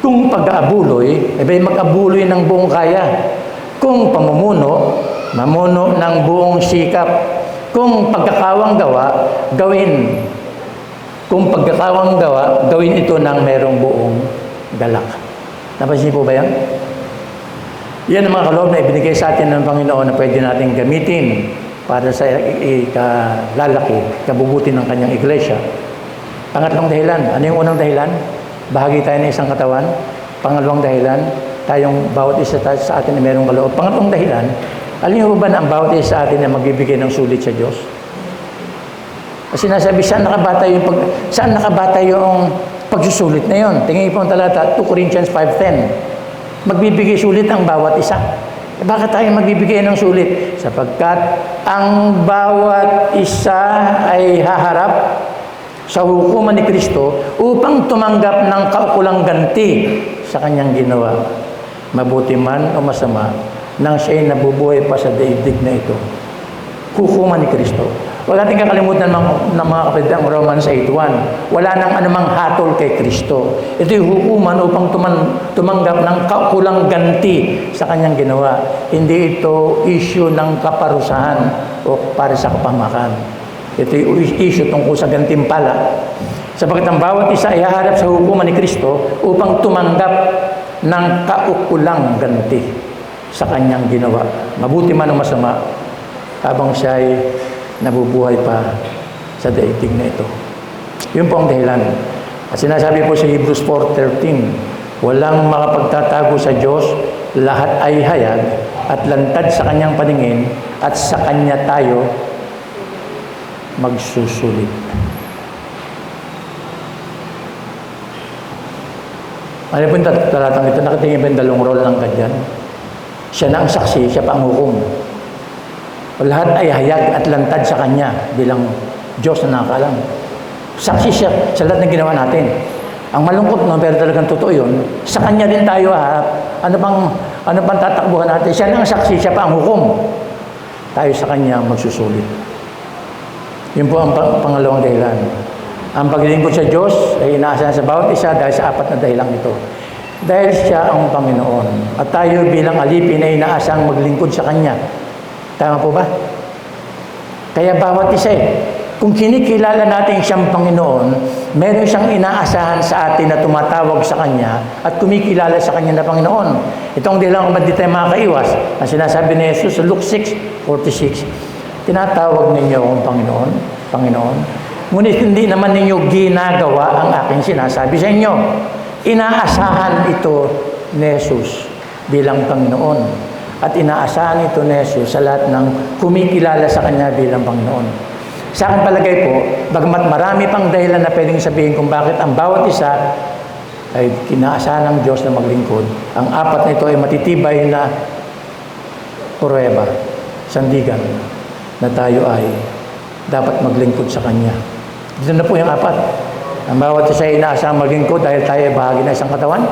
Kung pag-aabuloy, ay mag-abuloy ng buong kaya. Kung pamumuno, mamuno ng buong sikap. Kung pagkakawang gawa, gawin. Kung pagkakawang gawa, gawin ito ng merong buong galak. Napansin po ba yan? Yan ang mga kaloob na ibinigay sa atin ng Panginoon na pwede natin gamitin para sa lalaki, kabubuti ng kanyang iglesia. Pangatlong dahilan. Ano yung unang dahilan? Bahagi tayo ng isang katawan. Pangalawang dahilan, tayong bawat isa sa atin na mayroong kaloob. Pangatlong dahilan, alam niyo ba na ang bawat isa sa atin na magbibigay ng sulit sa Diyos? Kasi sinasabi, saan nakabata yung pagsusulit na yun? Tingnan po ang talata, 2 Corinthians 5:10. Magbibigay sulit ang bawat isa. Bakit tayo magbibigay ng sulit? Sapagkat ang bawat isa ay haharap sa hukuman ni Kristo upang tumanggap ng kaukulang ganti sa kanyang ginawa. Mabuti man o masama, nang siya'y nabubuhay pa sa daigdig na ito. Hukuman ni Kristo. Huwag natin kakalimutan ng mga kapatid ang Romans 8:1. Wala nang anumang hatol kay Kristo. Ito'y hukuman upang tumanggap ng kaukulang ganti sa kanyang ginawa. Hindi ito issue ng kaparusahan o para sa kapamakan. Ito'y issue tungkol sa gantimpala. Sapagkat ang bawat isa ay haharap sa hukuman ni Kristo upang tumanggap ng kaukulang ganti sa kanyang ginawa. Mabuti man o masama, habang siya ay nabubuhay pa sa daigdig na ito. Yun po ang dahilan. At sinasabi po sa Hebrews 4:13, walang makapagtatago sa Diyos, lahat ay hayag at lantad sa kanyang paningin at sa kanya tayo magsusulit. Ano po yung talatang ito? Nakatingin ba yung dalawang role ng kadyan? Siya na ang saksi, siya pa ang hukom. Lahat ay hayag at lantad sa Kanya bilang Diyos na nakakalam. Saksi siya sa lahat ng ginawa natin. Ang malungkot no, pero talagang totoo yun, sa Kanya din tayo haharap. Ano pang tatakbuhan natin? Siya na ang saksi, siya pa ang hukom. Tayo sa Kanya magsusulit. Yun po ang pangalawang dahilan. Ang paglilingkod sa Diyos ay inaasahan sa bawat isa dahil sa apat na dahilang ito. Dahil siya ang Panginoon. At tayo bilang alipin ay inaasang maglingkod sa Kanya. Tama po ba? Kaya bawat isa kung kinikilala natin siyang Panginoon, meron siyang inaasahan sa atin na tumatawag sa Kanya at kumikilala sa Kanya na Panginoon. Itong di lang di tayo makakaiwas. Ang sinasabi ni Jesus sa Luke 6:46, tinatawag ninyo akong Panginoon, Panginoon. Ngunit hindi naman ninyo ginagawa ang aking sinasabi sa inyo. Inaasahan ito ni Jesus bilang Panginoon. At inaasahan ito ni Jesus sa lahat ng kumikilala sa Kanya bilang Panginoon. Sa akin palagay po, bagamat marami pang dahilan na pwedeng sabihin kung bakit ang bawat isa ay kinaasahan ng Diyos na maglingkod, ang apat na ito ay matitibay na pruweba, sandigan, na tayo ay dapat maglingkod sa Kanya. Dito na po yung apat. Ang bawat isa ay inaasahang maglingkod dahil tayo ay bahagi ng isang katawan.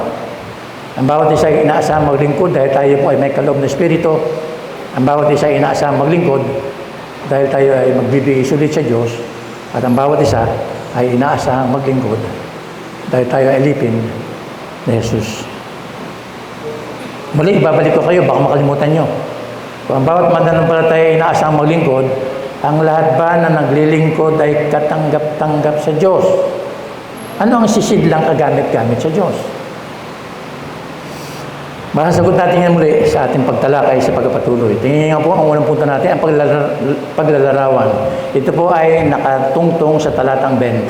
Ang bawat isa ay inaasahang maglingkod dahil tayo po ay may kaloob na espiritu. Ang bawat isa ay inaasahang maglingkod dahil tayo ay magbibigay sulit sa Diyos. At ang bawat isa ay inaasahang maglingkod dahil tayo ay alipin ni Jesus. Muli, ibabalik ko kayo, baka makalimutan nyo. Kung ang bawat mananampalataya ay inaasahang maglingkod, ang lahat ba na naglilingkod ay katanggap-tanggap sa Diyos? Ano ang sisidlang kagamit-gamit sa Diyos? Masasagot natin yan muli sa ating pagtalakay sa pagpapatuloy. Tingnan nga po ang unang punto natin, ang paglalarawan. Ito po ay nakatungtong sa talatang 20.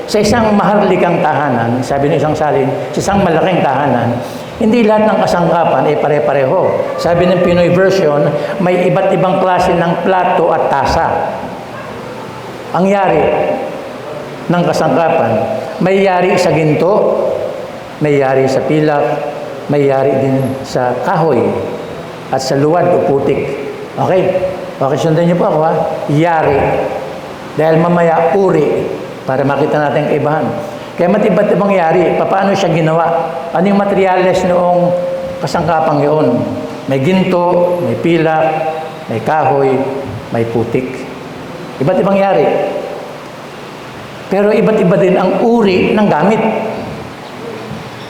Sa isang maharlikang tahanan, sabi ng isang salin, sa isang malaking tahanan, hindi lahat ng kasangkapan ay pare-pareho. Sabi ng Pinoy version, may iba't ibang klase ng plato at tasa. Ang yari ng kasangkapan, may yari sa ginto, may yari sa pilak, may yari din sa kahoy at sa luwad o putik. Okay? Okay, sundan niyo po ako ha. Yari. Dahil mamaya uri para makita natin ang kaibahan. Kaya iba't ibang yari. Paano siya ginawa? Ano yung materyales noong kasangkapang yun? May ginto, may pilak, may kahoy, may putik. Iba't ibang yari. Pero iba't iba din ang uri ng gamit.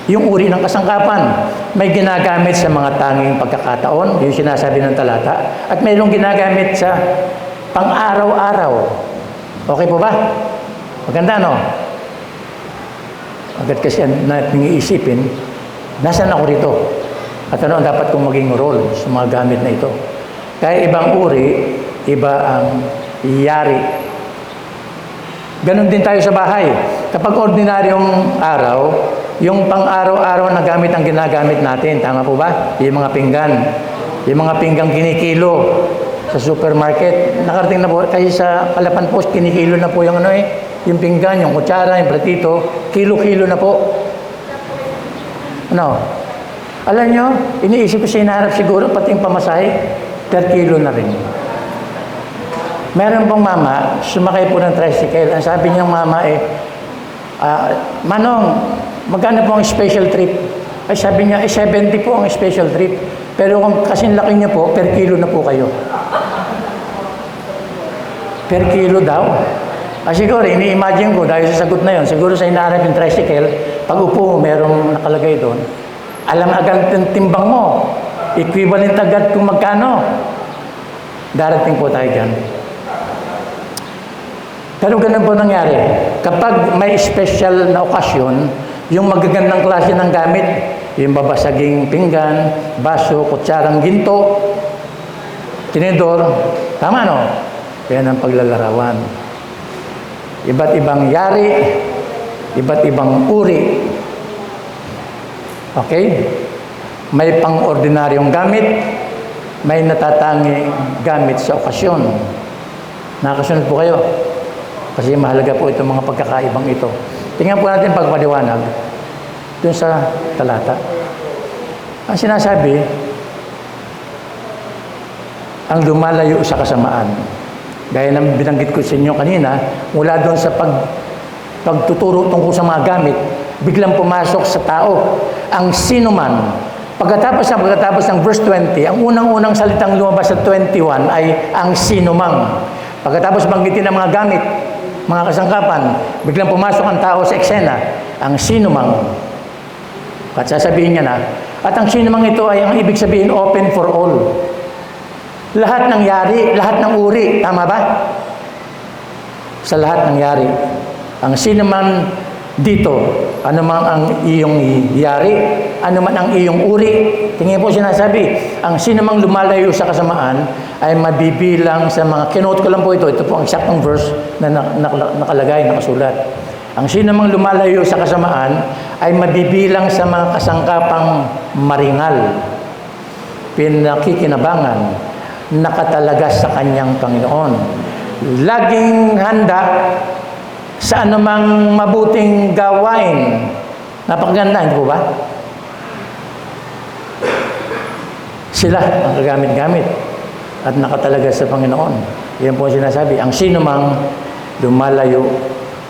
Yung uri ng kasangkapan, may ginagamit sa mga tanging pagkakataon, yung sinasabi ng talata, at mayroong ginagamit sa pang-araw-araw. Okay po ba? Maganda, no? Agad kasi natin iisipin, nasaan ako rito? At ano ang dapat kong maging role sa mga gamit na ito? Kaya ibang uri, iba ang yari. Ganon din tayo sa bahay. Kapag ordinaryong araw, yung pang-araw-araw na gamit ang ginagamit natin. Tama po ba? Yung mga pinggan. Yung mga pinggang kinikilo sa supermarket. Nakarating na po, kasi sa Palapan Post, kinikilo na po yung yung pinggan, yung kutsara, yung platito. Kilo-kilo na po. Ano? Alam nyo, iniisip ko siya hinaharap siguro, pati yung pamasahe, per kilo na rin. Meron pong mama, sumakay po ng tricycle. Ang sabi niyang mama Manong, magkano po ang special trip? Ay sabi niya, 70 po ang special trip. Pero kung kasing laki niyo po, per kilo na po kayo. Per kilo daw. Siguro, ini-imagine ko, dahil sa sagot na yon, siguro sa hinaharap yung tricycle, pag upo mo, merong nakalagay doon. Alam agad yung timbang mo. Equivalent agad kung magkano. Darating po tayo dyan. Pero ganun po nangyari. Kapag may special na okasyon, yung magagandang klase ng gamit, yung babasaging pinggan, baso, kutsarang ginto, tinidor, tama no? Yan ang paglalarawan. Iba't ibang yari, iba't ibang uri. Okay? May pang-ordinaryong gamit, may natatangi gamit sa okasyon. Nakasunod po kayo. Kasi mahalaga po itong mga pagkakaibang ito. Tingnan po natin pagpaliwanag dun sa talata. Ang sinasabi, ang lumalayo sa kasamaan. Gaya ng binanggit ko sa inyo kanina, mula doon sa pagtuturo tungkol sa mga gamit, biglang pumasok sa tao ang sinuman. Pagkatapos ng verse 20, ang unang-unang salitang lumabas sa 21 ay ang sinumang. Pagkatapos banggitin ang mga gamit, mga kasangkapan, biglang pumasok ang tao sa eksena, ang sinumang. At sasabihin niya na, at ang sinumang ito ay ang ibig sabihin open for all. Lahat ng yari, lahat ng uri, tama ba? Sa lahat ng yari. Ang sinuman dito, ano man ang iyong yari, ano man ang iyong uri, tingin po sinasabi, ang sinumang lumalayo sa kasamaan ay mabibilang sa mga, kinote ko lang po ito po ang eksaktong verse na nakalagay, nakasulat. Ang sinumang lumalayo sa kasamaan ay mabibilang sa mga kasangkapang maringal, pinakikinabangan, nakatalaga sa kanyang Panginoon. Laging handa sa anumang mabuting gawain. Napakaganda, hindi po ba? Sila ang kagamit-gamit at nakatalaga sa Panginoon. Yan po ang sinasabi. Ang sinumang lumalayo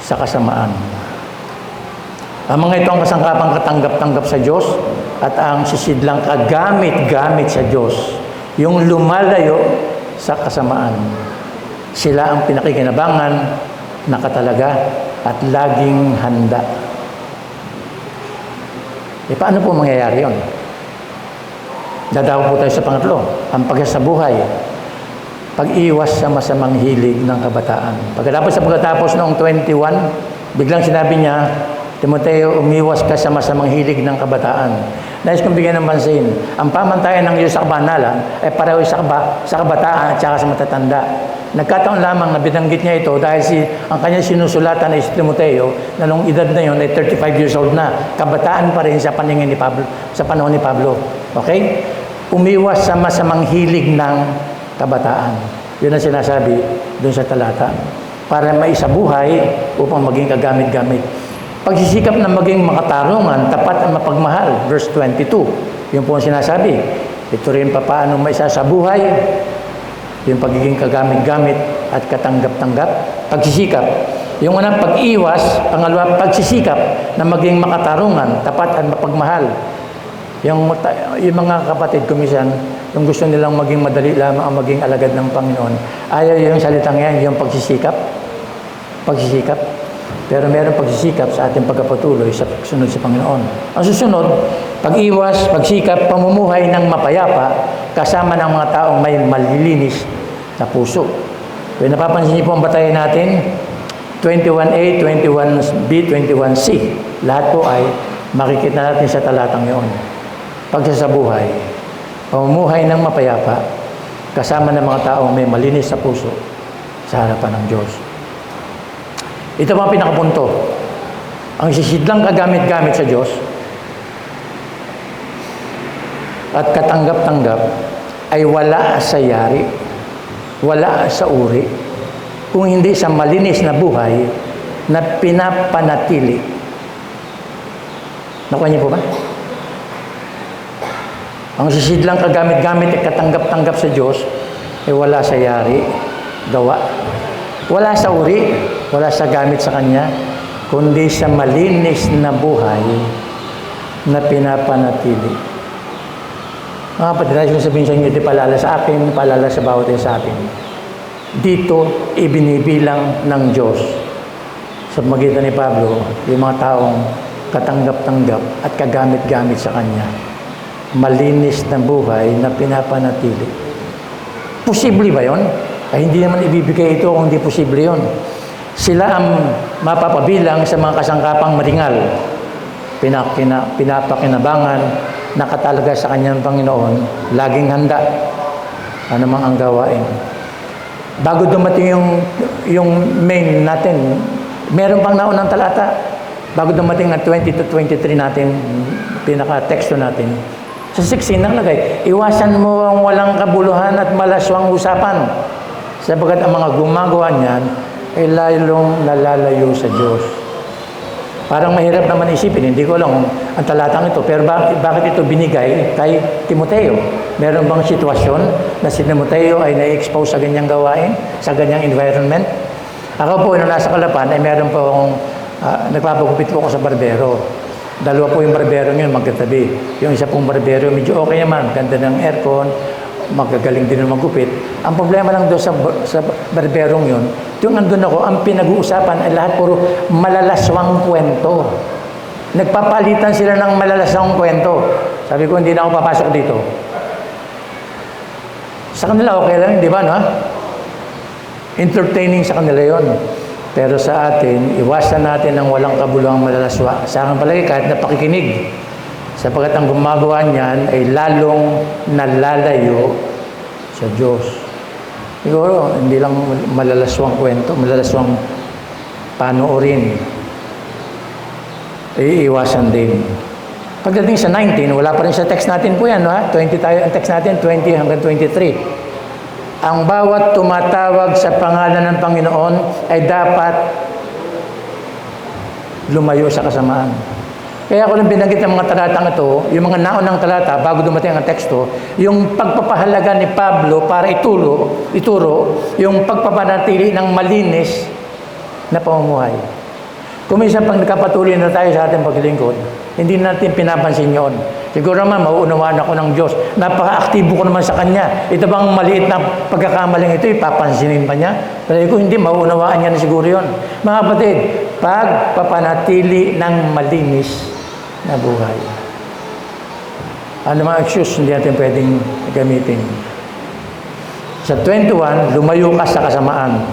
sa kasamaan. Ang mga ito ang kasangkapang katanggap-tanggap sa Diyos at ang sisidlang kagamit-gamit sa Diyos. Yung lumalayo sa kasamaan. Sila ang pinakikinabangan, nakatalaga, at laging handa. Paano po mangyayari yun? Dadaw po tayo sa pangatlo, ang pagsasabuhay, pag-iwas sa masamang hilig ng kabataan. Pagkatapos noong 21, biglang sinabi niya, Timoteo, umiwas ka sa masamang hilig ng kabataan. Nais kong bigyan ng pansin, ang pamantayan ng Diyos sa kabanalan ay pareho sa kabataan at saka sa matatanda. Nagkataon lamang na binanggit niya ito dahil ang kanyang sinusulatan ay si Timoteo na nung edad na yun ay 35 years old na. Kabataan pa rin sa paningin ni Pablo, sa panahon ni Pablo. Okay? Umiwas sa masamang hilig ng kabataan. Yun ang sinasabi doon sa talata. Para maisabuhay upang maging kagamit-gamit. Pagsisikap na maging makatarungan, tapat at mapagmahal. Verse 22. Yun po ang sinasabi. Ito rin pa paano maisasabuhay. Yung pagiging kagamit-gamit at katanggap-tanggap. Pagsisikap. Yung unang pag-iwas, pangalawa, pagsisikap na maging makatarungan, tapat at mapagmahal. Yung mga kapatid ko minsan, yung gusto nilang maging madali lamang ang maging alagad ng Panginoon, ayaw yung salitang yan, yung pagsisikap. Pagsisikap. Pero mayroong pagsisikap sa ating pagkapatuloy sa pagsunod sa Panginoon. Ang susunod, pag-iwas, pagsikap, pamumuhay ng mapayapa, kasama ng mga taong may malilinis na puso. Kung napapansin niyo po ang batayan natin, 21a, 21b, 21c. Lahat po ay makikita natin sa talatang yun. Pagsasabuhay, pamumuhay ng mapayapa, kasama ng mga taong may malinis sa puso sa harapan ng Diyos. Ito ang pinakapunto. Ang sisidlang kagamit-gamit sa Diyos at katanggap-tanggap ay wala sa yari, wala sa uri, kung hindi sa malinis na buhay na pinapanatili. Nakuha niyo po ba? Ang sisidlang kagamit-gamit at katanggap-tanggap sa Diyos ay wala sa yari, gawa. Wala sa uri, wala sa gamit sa Kanya, kundi sa malinis na buhay na pinapanatili. Mga kapatid, nais kong sabihin sa inyo, ito paalala sa akin, paalala sa bawat isa sa atin. Dito, ibinibilang ng Diyos sa magitan ni Pablo, yung mga taong katanggap-tanggap at kagamit-gamit sa Kanya. Malinis na buhay na pinapanatili. Posible ba yun? Ay hindi naman ibibigay ito kung hindi posible yun. Sila ang mapapabilang sa mga kasangkapang maringal, pinapakinabangan, nakatalaga sa kanyang Panginoon, laging handa, anumang ang gawain. Bago dumating yung main natin, meron pang naunang talata, bago dumating ang 20 to 23 natin, pinaka-teksto natin, sa 16 nakalagay, iwasan mo ang walang kabuluhan at malaswang usapan, sapagkat ang mga gumagawa niyan ay lalong nalalayo sa Diyos. Parang mahirap naman isipin, hindi ko alam ang talatang ito, pero bakit ito binigay kay Timoteo? Meron bang sitwasyon na si Timoteo ay na-expose sa ganyang gawain, sa ganyang environment? Ako po, nung nasa Kalapan, ay meron po akong, nagpapagupit po ako sa barbero. Dalawa po yung barbero ngayon magkatabi. Yung isa pong barbero, medyo okay naman, ganda ng aircon, magagaling din ng magupit. Ang problema lang doon sa barberong yun, yung andun ako, ang pinag-uusapan ay lahat puro malalaswang kwento. Nagpapalitan sila ng malalasang kwento. Sabi ko, hindi na ako papasok dito. Sa kanila, okay lang, di ba, no? Entertaining sa kanila yon. Pero sa atin, iwasan natin ang walang kabuluhang malalaswa. Sa akin palagi, kahit napakikinig. Sapagkat ang gumagawa niyan ay lalong nalalayo sa Diyos. Siguro, hindi lang malalaswang kwento, malalaswang panoorin. Iiwasan din. Pagdating sa 19, wala pa rin sa text natin po yan, no? 20 tayo, ang text natin, 20 hanggang 23. Ang bawat tumatawag sa pangalan ng Panginoon ay dapat lumayo sa kasamaan. Kaya ako lang binanggit ng mga talatang ito, yung mga naunang talata, bago dumating ang teksto, yung pagpapahalaga ni Pablo para ituro yung pagpapanatili ng malinis na pamumuhay. Kung minsan pag nakapatuloy na tayo sa ating paglingkod, hindi natin pinapansin yun. Siguro naman, mauunawaan ako ng Diyos. Napaka-aktibo ko naman sa Kanya. Ito bang maliit na pagkakamaling ito, ipapansinin pa niya? Pero kung hindi, mauunawaan niya na siguro yun. Mga kapatid, pagpapanatili ng malinis na buhay. Ano mga excuse hindi natin pwedeng gamitin? Sa 21, lumayo ka sa kasamaan.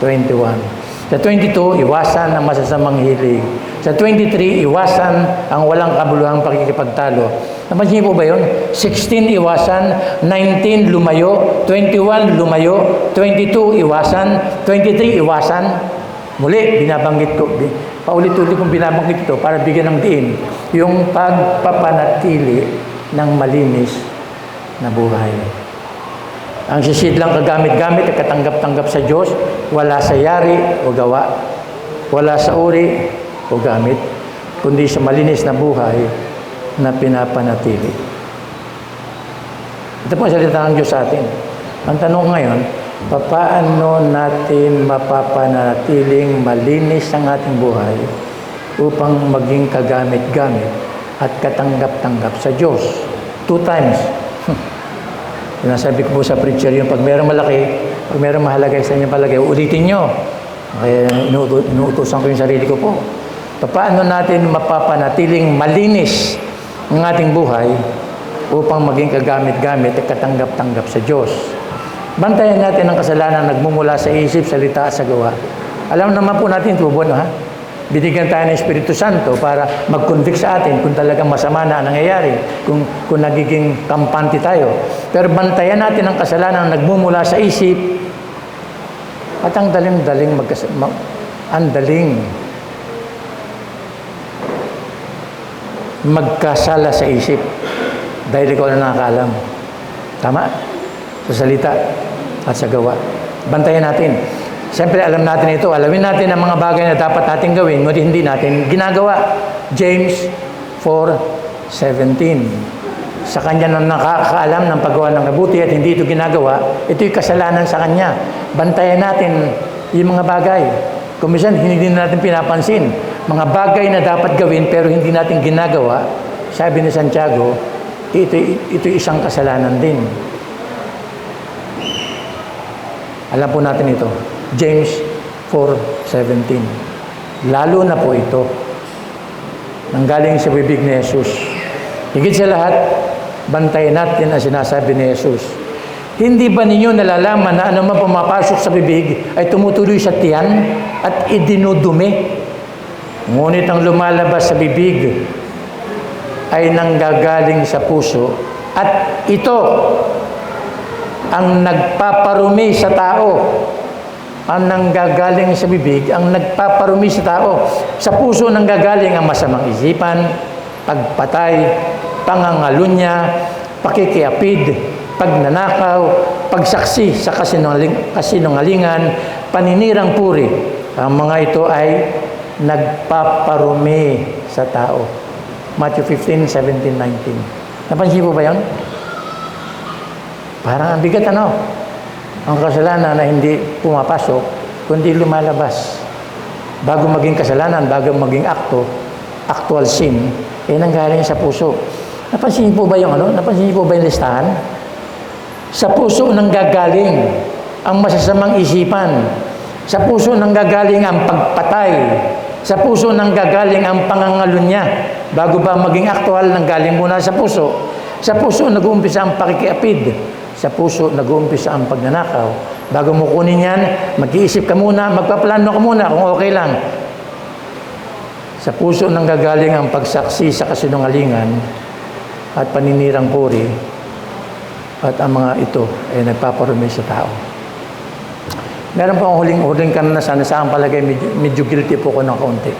21. Sa 22, iwasan ang masasamang hilig. Sa 23, iwasan ang walang kabuluhang pakikipagtalo. Napansin niyo po ba yun? 16, iwasan. 19, lumayo. 21, lumayo. 22, iwasan. 23, iwasan. Muli, binabanggit ko. Paulit-ulit kong binabanggit ito para bigyan ng diin yung pagpapanatili ng malinis na buhay. Ang sisidlang kagamit-gamit at katanggap-tanggap sa Diyos, wala sa yari o gawa, wala sa uri o gamit, kundi sa malinis na buhay na pinapanatili. Ito po ang salita ng Diyos sa atin. Ang tanong ngayon, paano natin mapapanatiling malinis ang ating buhay upang maging kagamit-gamit at katanggap-tanggap sa Diyos? 2 times. Sinasabi ko po sa preacher yung pag mayroong malaki, pag mayroong mahalaga sa inyong palagay, ulitin nyo. Kaya inuutosan ko yung sarili ko po. Paano natin mapapanatiling malinis ang ating buhay upang maging kagamit-gamit at katanggap-tanggap sa Diyos? Bantayan natin ang kasalanan nagmumula sa isip, salita at sa gawa. Alam naman po natin, tubuan, ha? Binigyan tayo ng Espiritu Santo para mag-convict sa atin kung talagang masama na ang nangyayari, kung nagiging kampante tayo. Pero bantayan natin ang kasalanan nagmumula sa isip at ang daling magkasala sa isip dahil ikaw na nakakaalam. Tama? Sa salita at sa gawa. Bantayan natin. Siyempre, alam natin ito. Alamin natin ang mga bagay na dapat natin gawin, ngunit hindi natin ginagawa. James 4:17. Sa kanya na nakakaalam ng paggawa ng mabuti at hindi ito ginagawa, ito'y kasalanan sa kanya. Bantayan natin yung mga bagay. Kung minsan, hindi natin pinapansin. Mga bagay na dapat gawin pero hindi natin ginagawa, sabi ni Santiago, ito'y isang kasalanan din. Alam po natin ito. James 4:17. Lalo na po ito. Nanggaling sa bibig ni Jesus. Higit sa lahat, bantayan natin ang sinasabi ni Jesus. Hindi ba ninyo nalalaman na anumang pumapasok sa bibig ay tumutuloy sa tiyan at idinudumi? Ngunit ang lumalabas sa bibig ay nanggagaling sa puso at ito ang nagpaparumi sa tao. Ang nanggagaling sa bibig, ang nagpaparumi sa tao. Sa puso nanggagaling ang masamang isipan, pagpatay, pangangalunya, pakikiapid, pagnanakaw, pagsaksi sa kasinungalingan, paninirang puri. Ang mga ito ay nagpaparumi sa tao. Matthew 15:17-19. Napansin po ba yun? Parang ang bigat, ano? Ang kasalanan na hindi pumapasok, kundi lumalabas. Bago maging kasalanan, bago maging actual sin, nanggaling sa puso. Napansin niyo po ba yung ano? Napansin niyo po ba yung listahan? Sa puso nanggagaling ang masasamang isipan. Sa puso nanggagaling ang pagpatay, Sa puso nang gagaling ang pangangalo niya. Bago ba maging aktwal, nanggaling muna sa puso. Sa puso nag-uumpisa ang pakikiapid. Sa puso nag-uumpisa ang pagnanakaw. Bago mo kunin yan, mag-iisip ka muna, magpaplano ka muna kung okay lang. Sa puso nang gagaling ang pagsaksi sa kasinungalingan at paninirang puri, at ang mga ito ay nagpaparumi sa tao. Meron po ang huling karanasan na sa ang palagay medyo guilty po ko ng kaunti.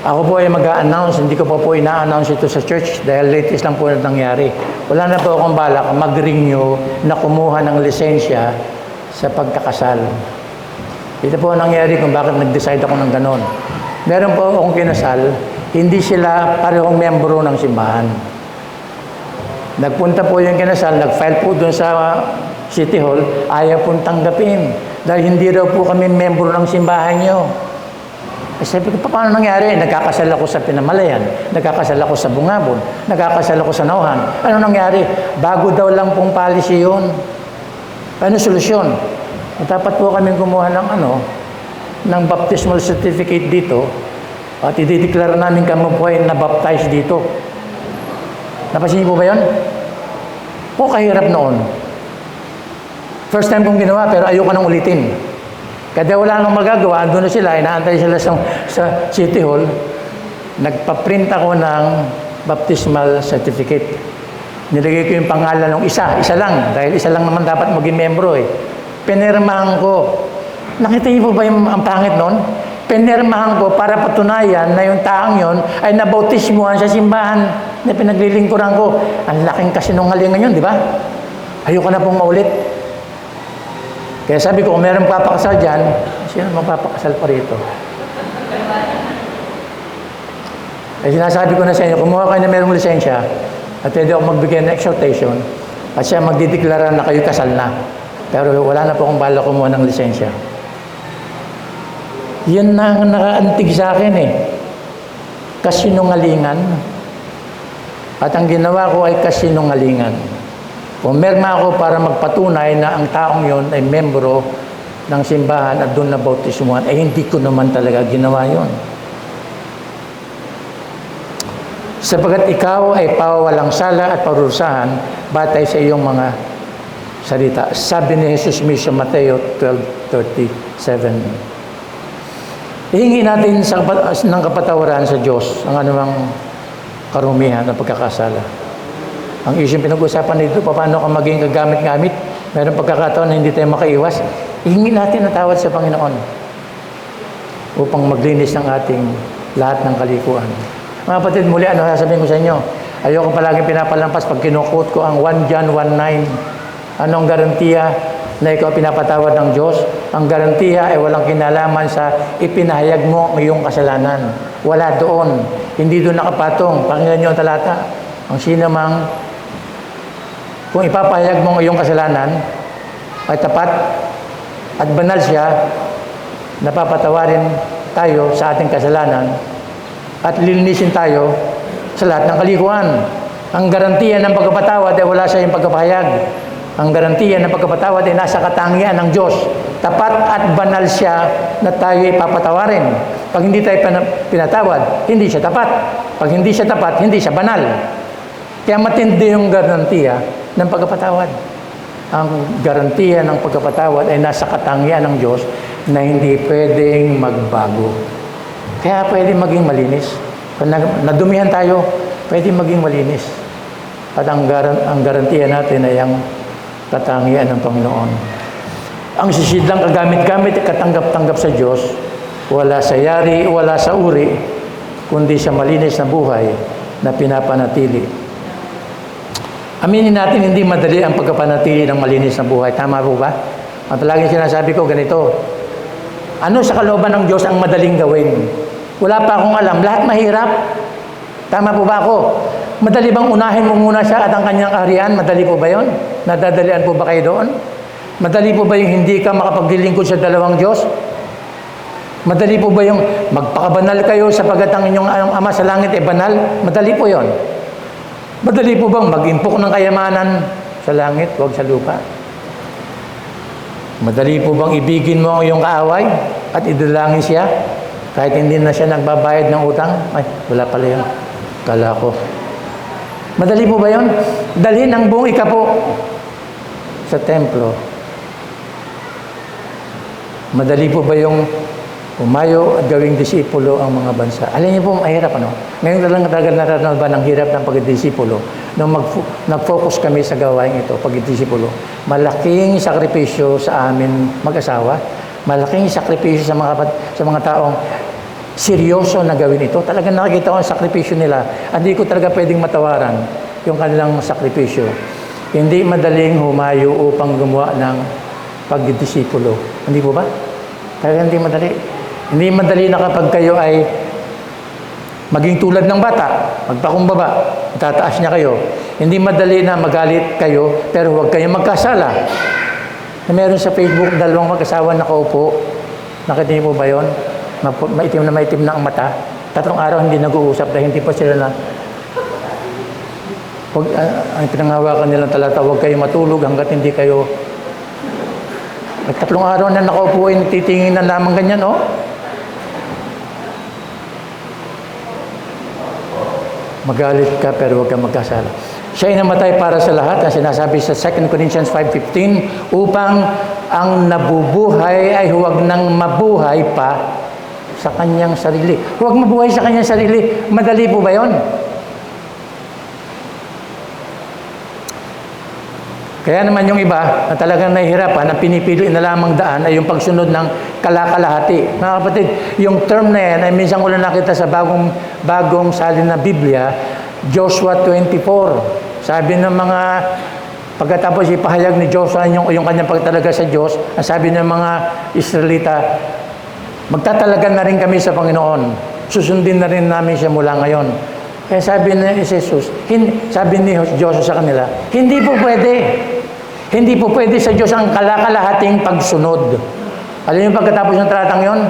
Ako po ay mag-a-announce, hindi ko pa po ina-announce ito sa church dahil latest lang po na nangyari. Wala na po akong balak mag-renew na kumuha ng lisensya sa pagkakasal. Ito po ang nangyari kung bakit nag-decide ako ng ganon. Meron po akong kinasal, hindi sila parehong membro ng simbahan. Nagpunta po yung kinasal, nag-file po doon sa City Hall, ayaw pong tanggapin. Dahil hindi raw po kami membro ng simbahan nyo. Sabi ko, paano nangyari? Nagkakasal ako sa Pinamalayan, nagkakasal ako sa Bungabon, nagkakasal ako sa Nauhan. Ano nangyari? Bago daw lang pong policy yun. Ano solusyon? Dapat po kami kumuha ng baptismal certificate dito at idideklara namin kami po ay nabaptize dito. Napansin niyo po ba yun? O kahirap noon. First time kong ginawa pero ayoko nang ulitin. Kaya wala nang magagawa, andun na sila, inaantay sila sa City Hall. Nagpa-print ako ng baptismal certificate. Nilagay ko yung pangalan ng isa lang, dahil isa lang naman dapat maging membro eh. Pinirmahan ko. Nakita niyo po ba ang pangit noon? Pinirmahan ko para patunayan na yung taong yon ay nabautismuhan sa simbahan na pinaglilingkuran ko. Ang laking kasinungalingan yun, di ba? Ayoko na pong maulit. Kaya sabi ko, kung meron papakasal dyan, sino magpapakasal pa rito? Kaya sinasabi ko na sa inyo, kumuha kayo na merong lisensya at pwede ako magbigay ng exhortation at siya magdideklara na kayo kasal na. Pero wala na po akong bala kumuha ng lisensya. Yan na ang nakaantig sa akin eh. Kasinungalingan. At ang ginawa ko ay kasinungalingan. Pumirma ako para magpatunay na ang taong yon ay membro ng simbahan at doon na bautismuhan. Hindi ko naman talaga ginawa yon. Sapagat ikaw ay pawawalang sala at parurusahan batay sa iyong mga salita. Sabi ni Jesus mismo, Mateo 12:37. Ihingi natin ng kapatawaran sa Diyos ang anumang karumihan ng pagkakasala. Ang isyong pinag-usapan dito, paano ka maging kagamit-gamit? Meron pagkakataon na hindi tayo makaiwas. Ihingi natin ang tawad sa Panginoon upang maglinis ng ating lahat ng kalikuan. Mga kapatid, muli ano sasabihin ko sa inyo? Ayoko palaging pinapalampas pag kinukot ko ang 1 John 1:9. Anong garantiya na ikaw pinapatawad ng Diyos? Ang garantiya ay walang kinalaman sa ipinahayag mo ang iyong kasalanan. Wala doon. Hindi doon nakapatong. Pakinggan niyo ang talata. Ang sinamang kung ipapahayag mo ang iyong kasalanan ay tapat at banal siya, napapatawarin tayo sa ating kasalanan at lilinisin tayo sa lahat ng kalikuan. Ang garantiya ng pagpapatawad ay wala sa iyong pagpapahayag. Ang garantiya ng pagpapatawad ay nasa katangian ng Diyos. Tapat at banal siya na tayo ipapatawarin. Pag hindi tayo pinatawad, hindi siya tapat. Pag hindi siya tapat, hindi siya banal. Kaya matindi yung garantiya ng pagpapatawad. Ang garantiya ng pagpapatawad ay nasa katangian ng Diyos na hindi pwedeng magbago. Kaya pwedeng maging malinis. Kung nadumihan tayo, pwedeng maging malinis. At ang garantiya natin ay ang katangian ng Panginoon. Ang sisidlang kagamit-gamit at katanggap-tanggap sa Diyos, wala sa yari, wala sa uri, kundi sa malinis na buhay na pinapanatili. Aminin natin, hindi madali ang pagkapanatili ng malinis na buhay. Tama po ba? At laging sinasabi ko ganito, ano sa kalooban ng Diyos ang madaling gawin? Wala pa akong alam. Lahat mahirap. Tama po ba ako? Madali bang unahin mo muna siya at ang kanyang kaharian? Madali po ba yun? Nadadalian po ba kayo doon? Madali po ba yung hindi ka makapaglilingkod sa dalawang Diyos? Madali po ba yung magpakabanal kayo sapagat ang inyong Ama sa langit ay banal? Madali po yon. Madali po bang mag-impok ng kayamanan sa langit, huwag sa lupa? Madali po bang ibigin mo ang iyong kaaway at idalangin siya? Kahit hindi na siya nagbabayad ng utang, ay, wala pala yun. Kala ko. Madali po ba yun? Dalhin ang buong ikapo sa templo. Madali po ba yung umayo at gawing disipulo ang mga bansa? Alin niyo po, mahirap ano? Ngayon talaga naranasan ba ng hirap ng pagdisipulo? Nung nag-focus kami sa gawain ito, pagdisipulo, malaking sakripisyo sa amin mag-asawa, malaking sakripisyo sa mga taong seryoso na gawin ito. Talagang nakikita ko ang sakripisyo nila. Hindi ko talaga pwedeng matawaran yung kanilang sakripisyo. Hindi madaling humayo upang gumawa ng pagdisipulo. Hindi po ba? Talagang hindi madali. Hindi madali na kapag kayo ay maging tulad ng bata, magpakumbaba, tataas niya kayo. Hindi madali na magalit kayo, pero huwag kayong magkasala. Na meron sa Facebook, dalawang mag-asawa nakaupo. Nakita niyo po ba yun? Maitim na ang mata. 3 araw hindi nag-uusap dahil hindi pa sila na ang pinanghawakan nilang talata, huwag kayo matulog hanggat hindi kayo 3 araw na nakaupo ay nagtitingin na lamang ganyan, oh. Magalit ka pero huwag kang magkasala. Siya ay namatay para sa lahat, ang sinasabi sa 2 Corinthians 5:15, upang ang nabubuhay ay huwag nang mabuhay pa sa kanyang sarili. Huwag mabuhay sa kanyang sarili. Madali po ba yun? Kaya naman yung iba na talagang nahihirapan, na pinipili na lamang daan ay yung pagsunod ng kalakalahati. Mga kapatid, yung term na yan ay minsan ko lang nakita sa bagong salin na Biblia, Joshua 24. Sabi ng mga, pagkatapos ipahayag ni Joshua yung kanyang pagtalaga sa Diyos, ang sabi ng mga Israelita, magtatalagan na rin kami sa Panginoon. Susundin na rin namin siya mula ngayon. Kaya sabi ni Jesus, sabi ni Joshua sa kanila, hindi po pwede. Hindi po pwede sa Diyos ang kalakalahating pagsunod. Alam niyo pagkatapos ng tratang yon,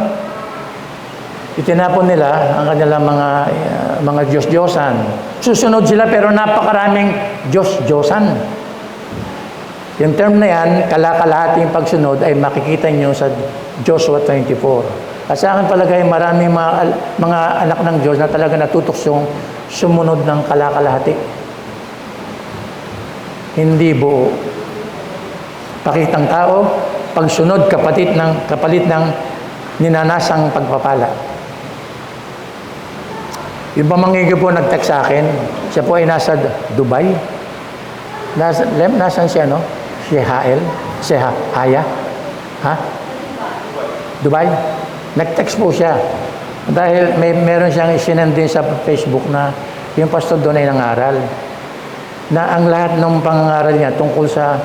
itinapon nila ang kanilang mga Diyos-Diyosan. Susunod sila pero napakaraming Diyos-Diyosan. Yung term na yan, kalakalahating pagsunod, ay makikita nyo sa Joshua 24. At sa akin palagay, maraming mga anak ng Diyos na talaga natutuksong sumunod ng kalakalahati. Hindi buo. Pakitang tao, pagsunod kapalit ng ninanasang pagpapala. Yung pamangkin ko po nag-text sa akin, siya po ay nasa Dubai. Nasaan siya, no? Si Haya? Ha? Dubai? Nag-text po siya. Dahil meron siyang isinend din sa Facebook na yung pastor doon ay nangaral. Na ang lahat ng pangangaral niya tungkol sa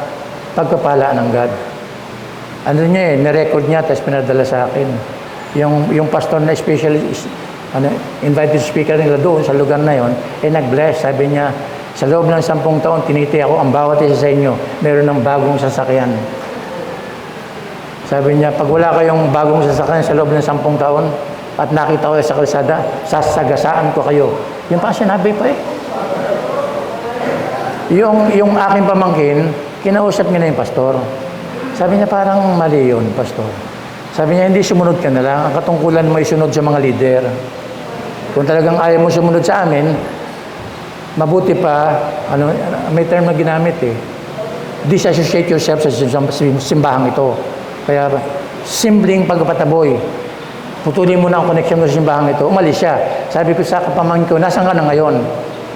pagpapala ng God. Ano niya nirecord niya, tapos pinadala sa akin. Yung pastor na especially, invited speaker nila doon sa lugar na yon, nag-bless. Sabi niya, sa loob ng 10 taon, tiniti ako ang bawat isa sa inyo, meron ng bagong sasakyan. Sabi niya, pag wala kayong bagong sasakyan sa loob ng 10 taon, at nakita ko sa kalsada, sasagasaan ko kayo. Yung pa sinabi pa eh. Yung aking pamangkin, kinausap niya na yung pastor. Sabi niya, parang mali yun, pastor. Sabi niya, hindi sumunod ka na lang. Ang katungkulan mo isunod sa mga leader. Kung talagang ayaw mo sumunod sa amin, mabuti pa, may term na ginamit eh, disassociate yourself sa simbahang ito. Kaya, simpleng pagpataboy. Putulin mo na ang connection mo sa simbahang ito. Umalis siya. Sabi ko sa kapamangkin ko, nasaan ka na ngayon?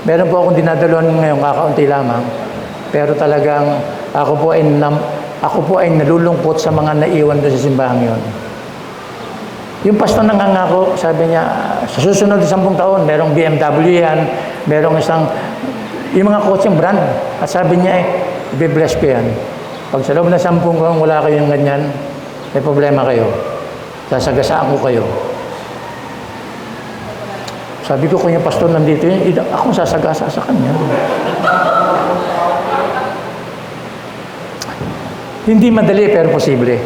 Meron po akong dinadalon ngayon, kakaunti lamang. Pero talagang ako po ay nalulungkot sa mga naiwan doon sa simbahang yon. Yung pastor nangangako, sabi niya, sa susunod na 10 taon, merong BMW yan, merong yung mga coaching brand. At sabi niya i-bless ko yan. Pag sa loob na 10 taon, wala kayong ganyan, may problema kayo. Sasagasaan ko kayo. Sabi ko, kung yung pastor nandito yun, akong sasagasa sa kanya. Hindi madali, pero posible.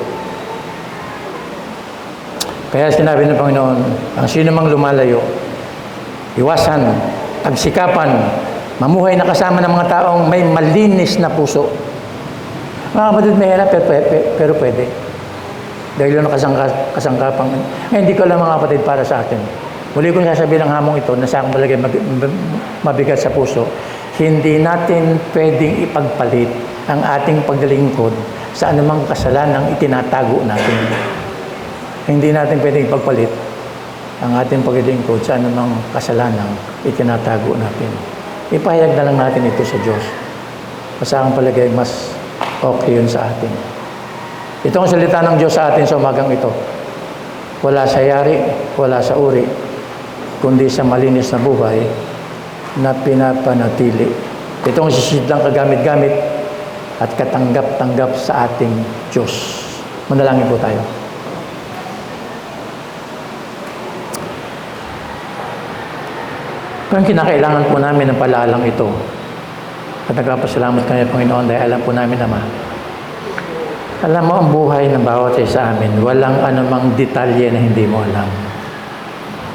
Kaya sinabi ng Panginoon, ang sino mang lumalayo, iwasan, pagsikapan, mamuhay na kasama ng mga taong may malinis na puso. Mga kapatid, mahirap, pero pwede. Dahil yun ang kasangkapang, hindi ko alam mga kapatid para sa atin. Muli kong sasabihin ng hamong ito na sa akin palagay mabigat sa puso, hindi natin pwedeng ipagpalit ang ating paglilingkod sa anumang kasalanang itinatago natin. Hindi natin pwedeng ipagpalit ang ating paglilingkod sa anumang kasalanang itinatago natin. Ipahayag na lang natin ito sa Diyos. Sa aking palagay, mas okay yun sa atin. Ito ang salita ng Diyos sa atin sa umagang ito. Wala sa yari, wala sa uri, kundi sa malinis na buhay na pinapanatili. Ito ang sisidlang kagamit-gamit at katanggap-tanggap sa ating Diyos. Manalangin po tayo. Kung kinakailangan po namin ng palaalang ito, at nagpapasalamat kami, Panginoon, dahil alam po namin, Ama, alam mo ang buhay ng bawat isa sa amin. Walang anumang detalye na hindi mo alam.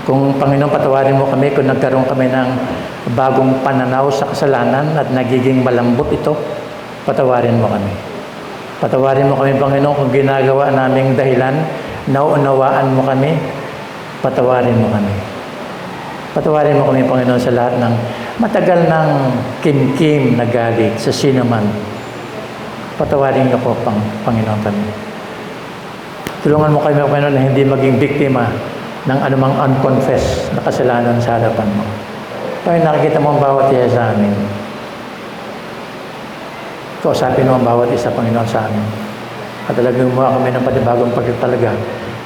Kung Panginoon, patawarin mo kami kung nagkaroon kami ng bagong pananaw sa kasalanan at nagiging malambot ito, patawarin mo kami. Patawarin mo kami, Panginoon, kung ginagawa naming dahilan, nauunawaan mo kami, patawarin mo kami. Patawarin mo kami, Panginoon, sa lahat ng matagal ng kimkim na galit sa sino man. Patawarin ka po, Panginoon kami. Tulungan mo kami, Panginoon, na hindi maging biktima ng anumang unconfessed na kasalanan sa harapan mo. Panginoon, nakikita mo ang bawat isa sa amin. Kausapin mo ang bawat isa, Panginoon, sa amin. At talagang gumawa kami ng panibagong pagkatalaga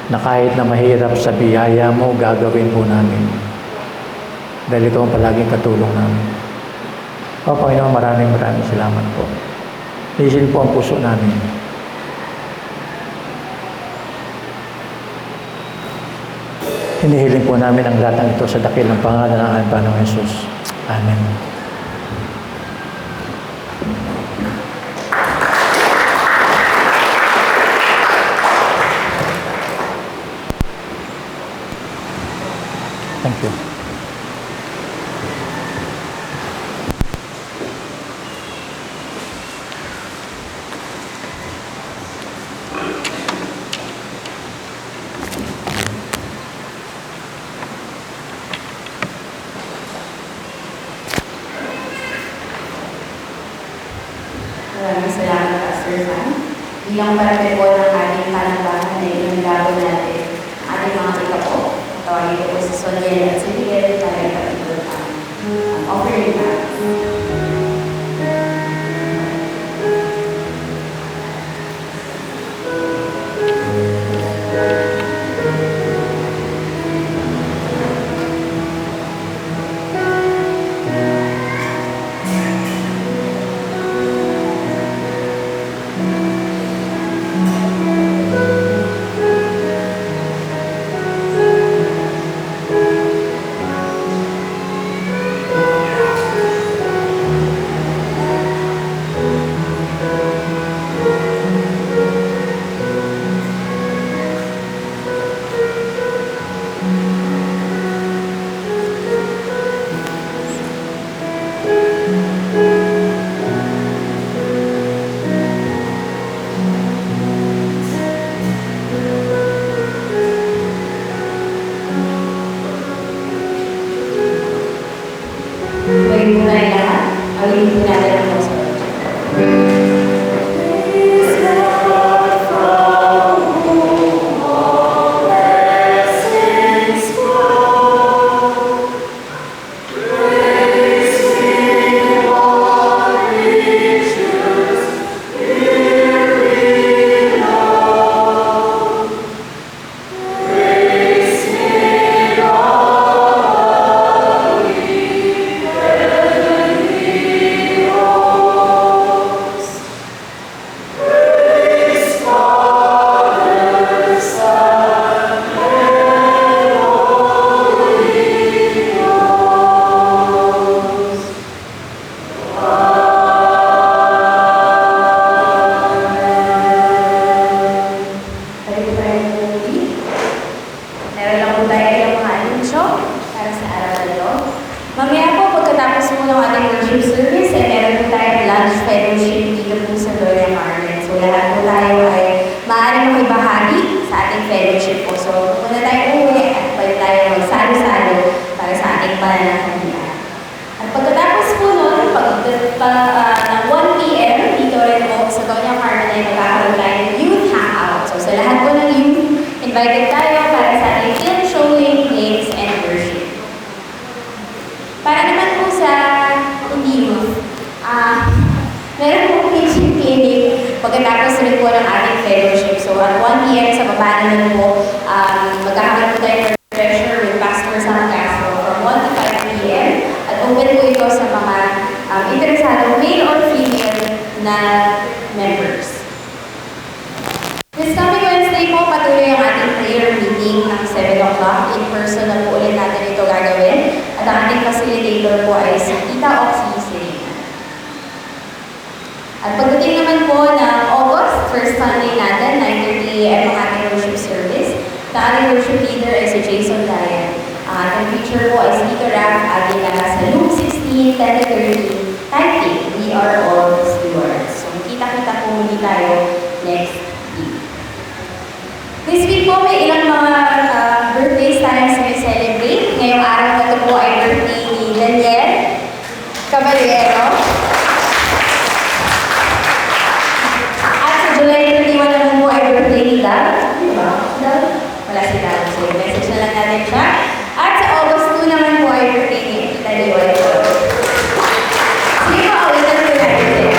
na kahit na mahirap sa biyaya mo, gagawin po namin. Dahil ito ang palaging katulong namin. O Panginoon, maraming salamat po. Lisin po ang puso namin. Hinihiling po namin ang lahat ng ito sa dakilang pangalan ng ating Panginoong Jesus. Amen. Thank you. Maraming salamat, Pastor Sam. Bilang parte po ng ating panambahan na inanggago natin ating mga ikapo. Tawagin ko po si Soliel at si Miguel para ipatibol ang offering natin. Pwede mo na rin lahat. Awin po natin ang puso. Meron lang po tayo ng mga anunsyo para sa araw na ito. Mamaya po, pagkatapos po ng ating worship service, meron po tayong lunch fellowship dito po sa Gloria Margaret. So lahat po tayo ay maaaring makibahagi sa ating film showing, games, and worship. Para naman po sa hindi youth, meron po preaching clinic pagkatapos rin po ng ating fellowship. So at 1 p.m. sa baba naman po, magkakaroon po tayo ng refresher with Pastor Sam Castro from 1 to 5 p.m. At open po ito sa mga interesado, male or female na members. This coming Wednesday po, patuloy ang ating prayer meeting ng 7 o'clock. In person na po ulit natin ito gagawin. At ang ating facilitator po ay si Tita Oxy Serena. At pagdating naman po ng August, first Sunday natin, 9:30 a.m. ang ating worship service. Ang ating worship leader ay si Jason Ryan. Ang ating preacher po ay si Tito Raph at dinala sa Luke 16, 10-13, tithing, we are all stewards. So, kita-kita po muli tayo next week. This week po, may ilang mga birthdays tayo sa celebrate. Ngayong araw na ito po ay birthday ni Daniel Caballero. At sa July 31 naman po ay birthday ni Dal. Wala si Dal. So, message na lang natin siya. At sa August 2 naman po ay birthday ni Tita Leoy. Sige po, ulitan po natin.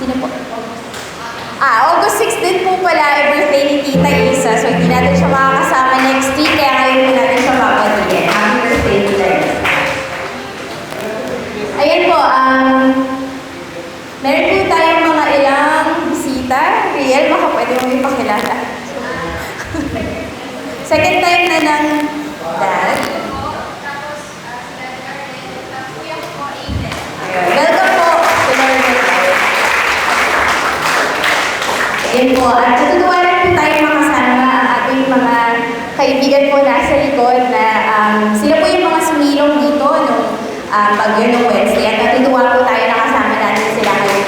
Sino po? August 6 din po pala ay birthday ni Tita Isa. So, hindi natin siya makakasama next week. Kaya ngayon po natin siya papatigyan. Happy birthday, Tita Isa. Ayan po, meron po tayong mga ilang bisita. Riel, baka pwede mo ipakilala. Second time na ng dad. Ayun, welcome po. Ayan po, at natutuwa rin po tayo makasama ang ating mga kaibigan po nasa likod na sila po yung mga sumilong dito nung bagyo nung Wednesday. At natutuwa po tayo nakasama natin sila ngayon.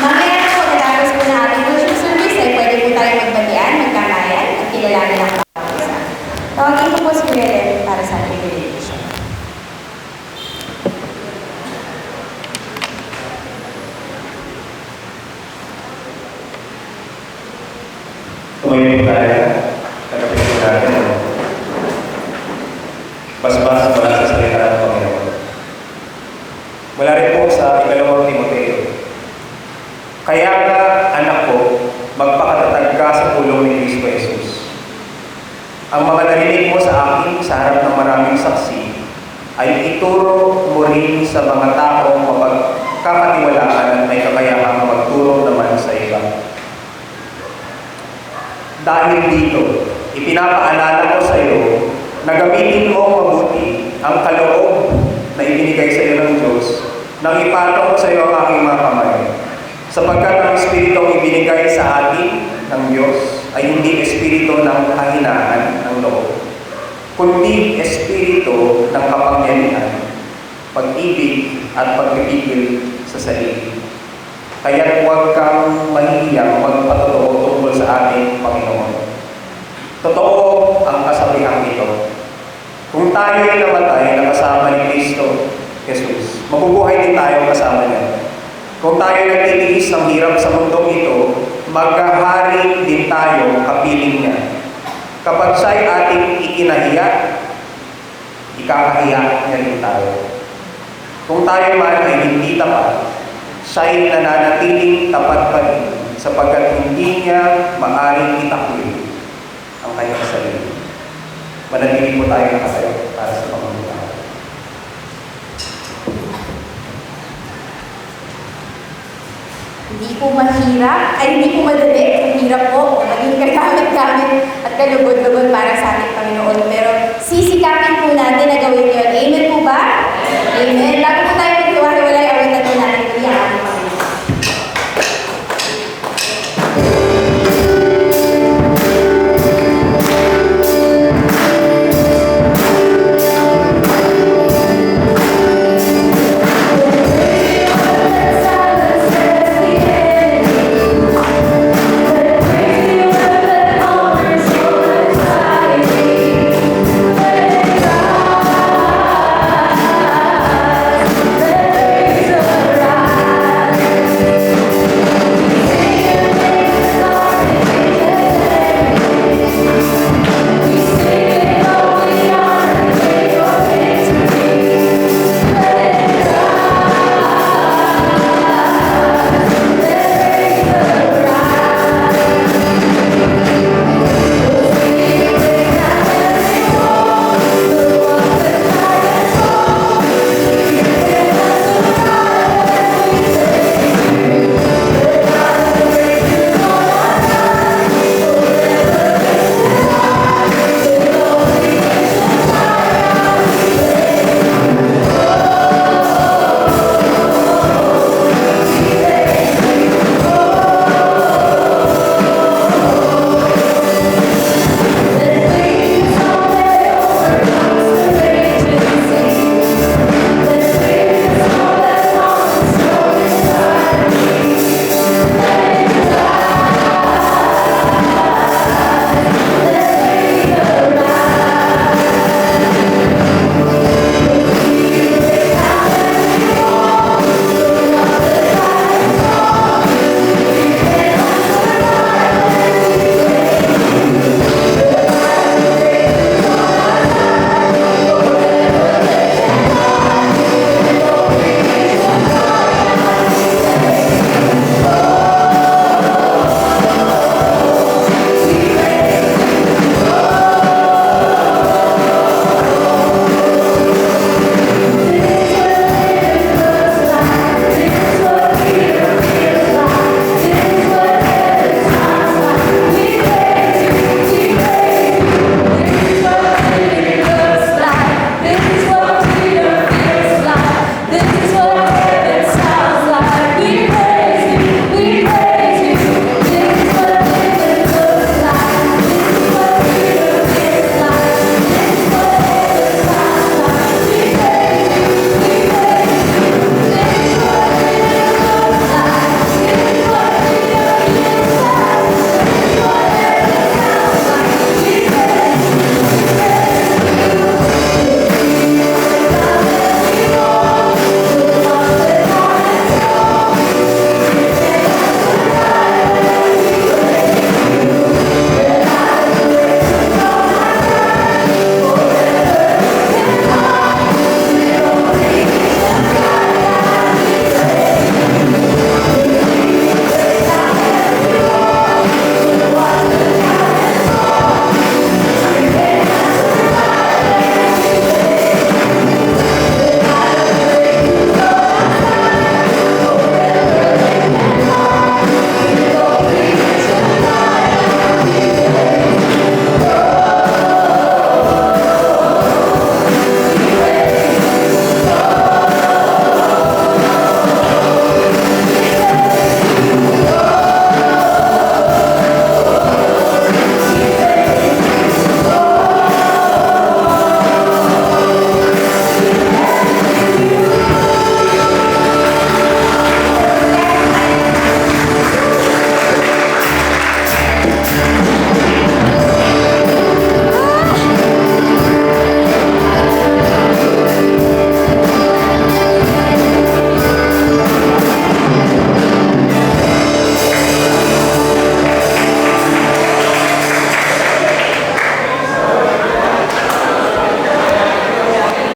Mamaya na po, natapos po na ating worship service ay pwede po tayo magbatian, magkakayan at kilalanin ang bawat isa. Tawagin ko po si Kuya Len para sa ating benediction. Tumayo po tayo, nagapit po natin. Basbas mula sa salita ng Panginoon. Mula rin po sa ikalawang Timoteo. Kaya nga, anak ko, magpakatatag ka sa pulong ni Kristo Jesus. Ang mga narinig mo sa akin sa harap ng maraming saksi ay ituro mo rin sa mga taong mapagkakatiwalaan at may kakayahang magturo naman sa iba. Dahil dito, ipinapaalala ko sa iyo na gamitin mo mabuti ang kaloob na ibinigay sa iyo ng Diyos nang ipatong sa iyo ang aking mga kamay. Sapagkat ang Espiritong ibinigay sa atin ng Diyos ay hindi Espiritu ng kahinaan ng loob, kundi Espiritu ng kapangyarihan, pag-ibig at pagpipigil sa sarili. Kaya huwag kang mahihiyang magpatotoo tungkol sa ating Panginoon. Totoo ang kasabihang ito. Kung tayo'y namatay na kasama ni Kristo Jesus, mabubuhay din tayo kasama niya. Kung tayo'y nagtitiis ng hirap sa mundong ito, maghahari din tayo kapiling niya. Kapag siya'y ating ikinahiya, ikakahiya niya rin tayo. Kung tayo man ay hindi tapat, siya'y nananatiling tapat pa rin sapagkat hindi niya maaring itakwil ang kanyang sarili. Manatili po tayo nakatayo para sa pamamagitan. Hindi po mahirap, ay hindi po madali. Ang hirap po, maging kagamit-gamit at kalugod-lugod para sa ating Panginoon. Pero sisikapin po natin na gawin yun.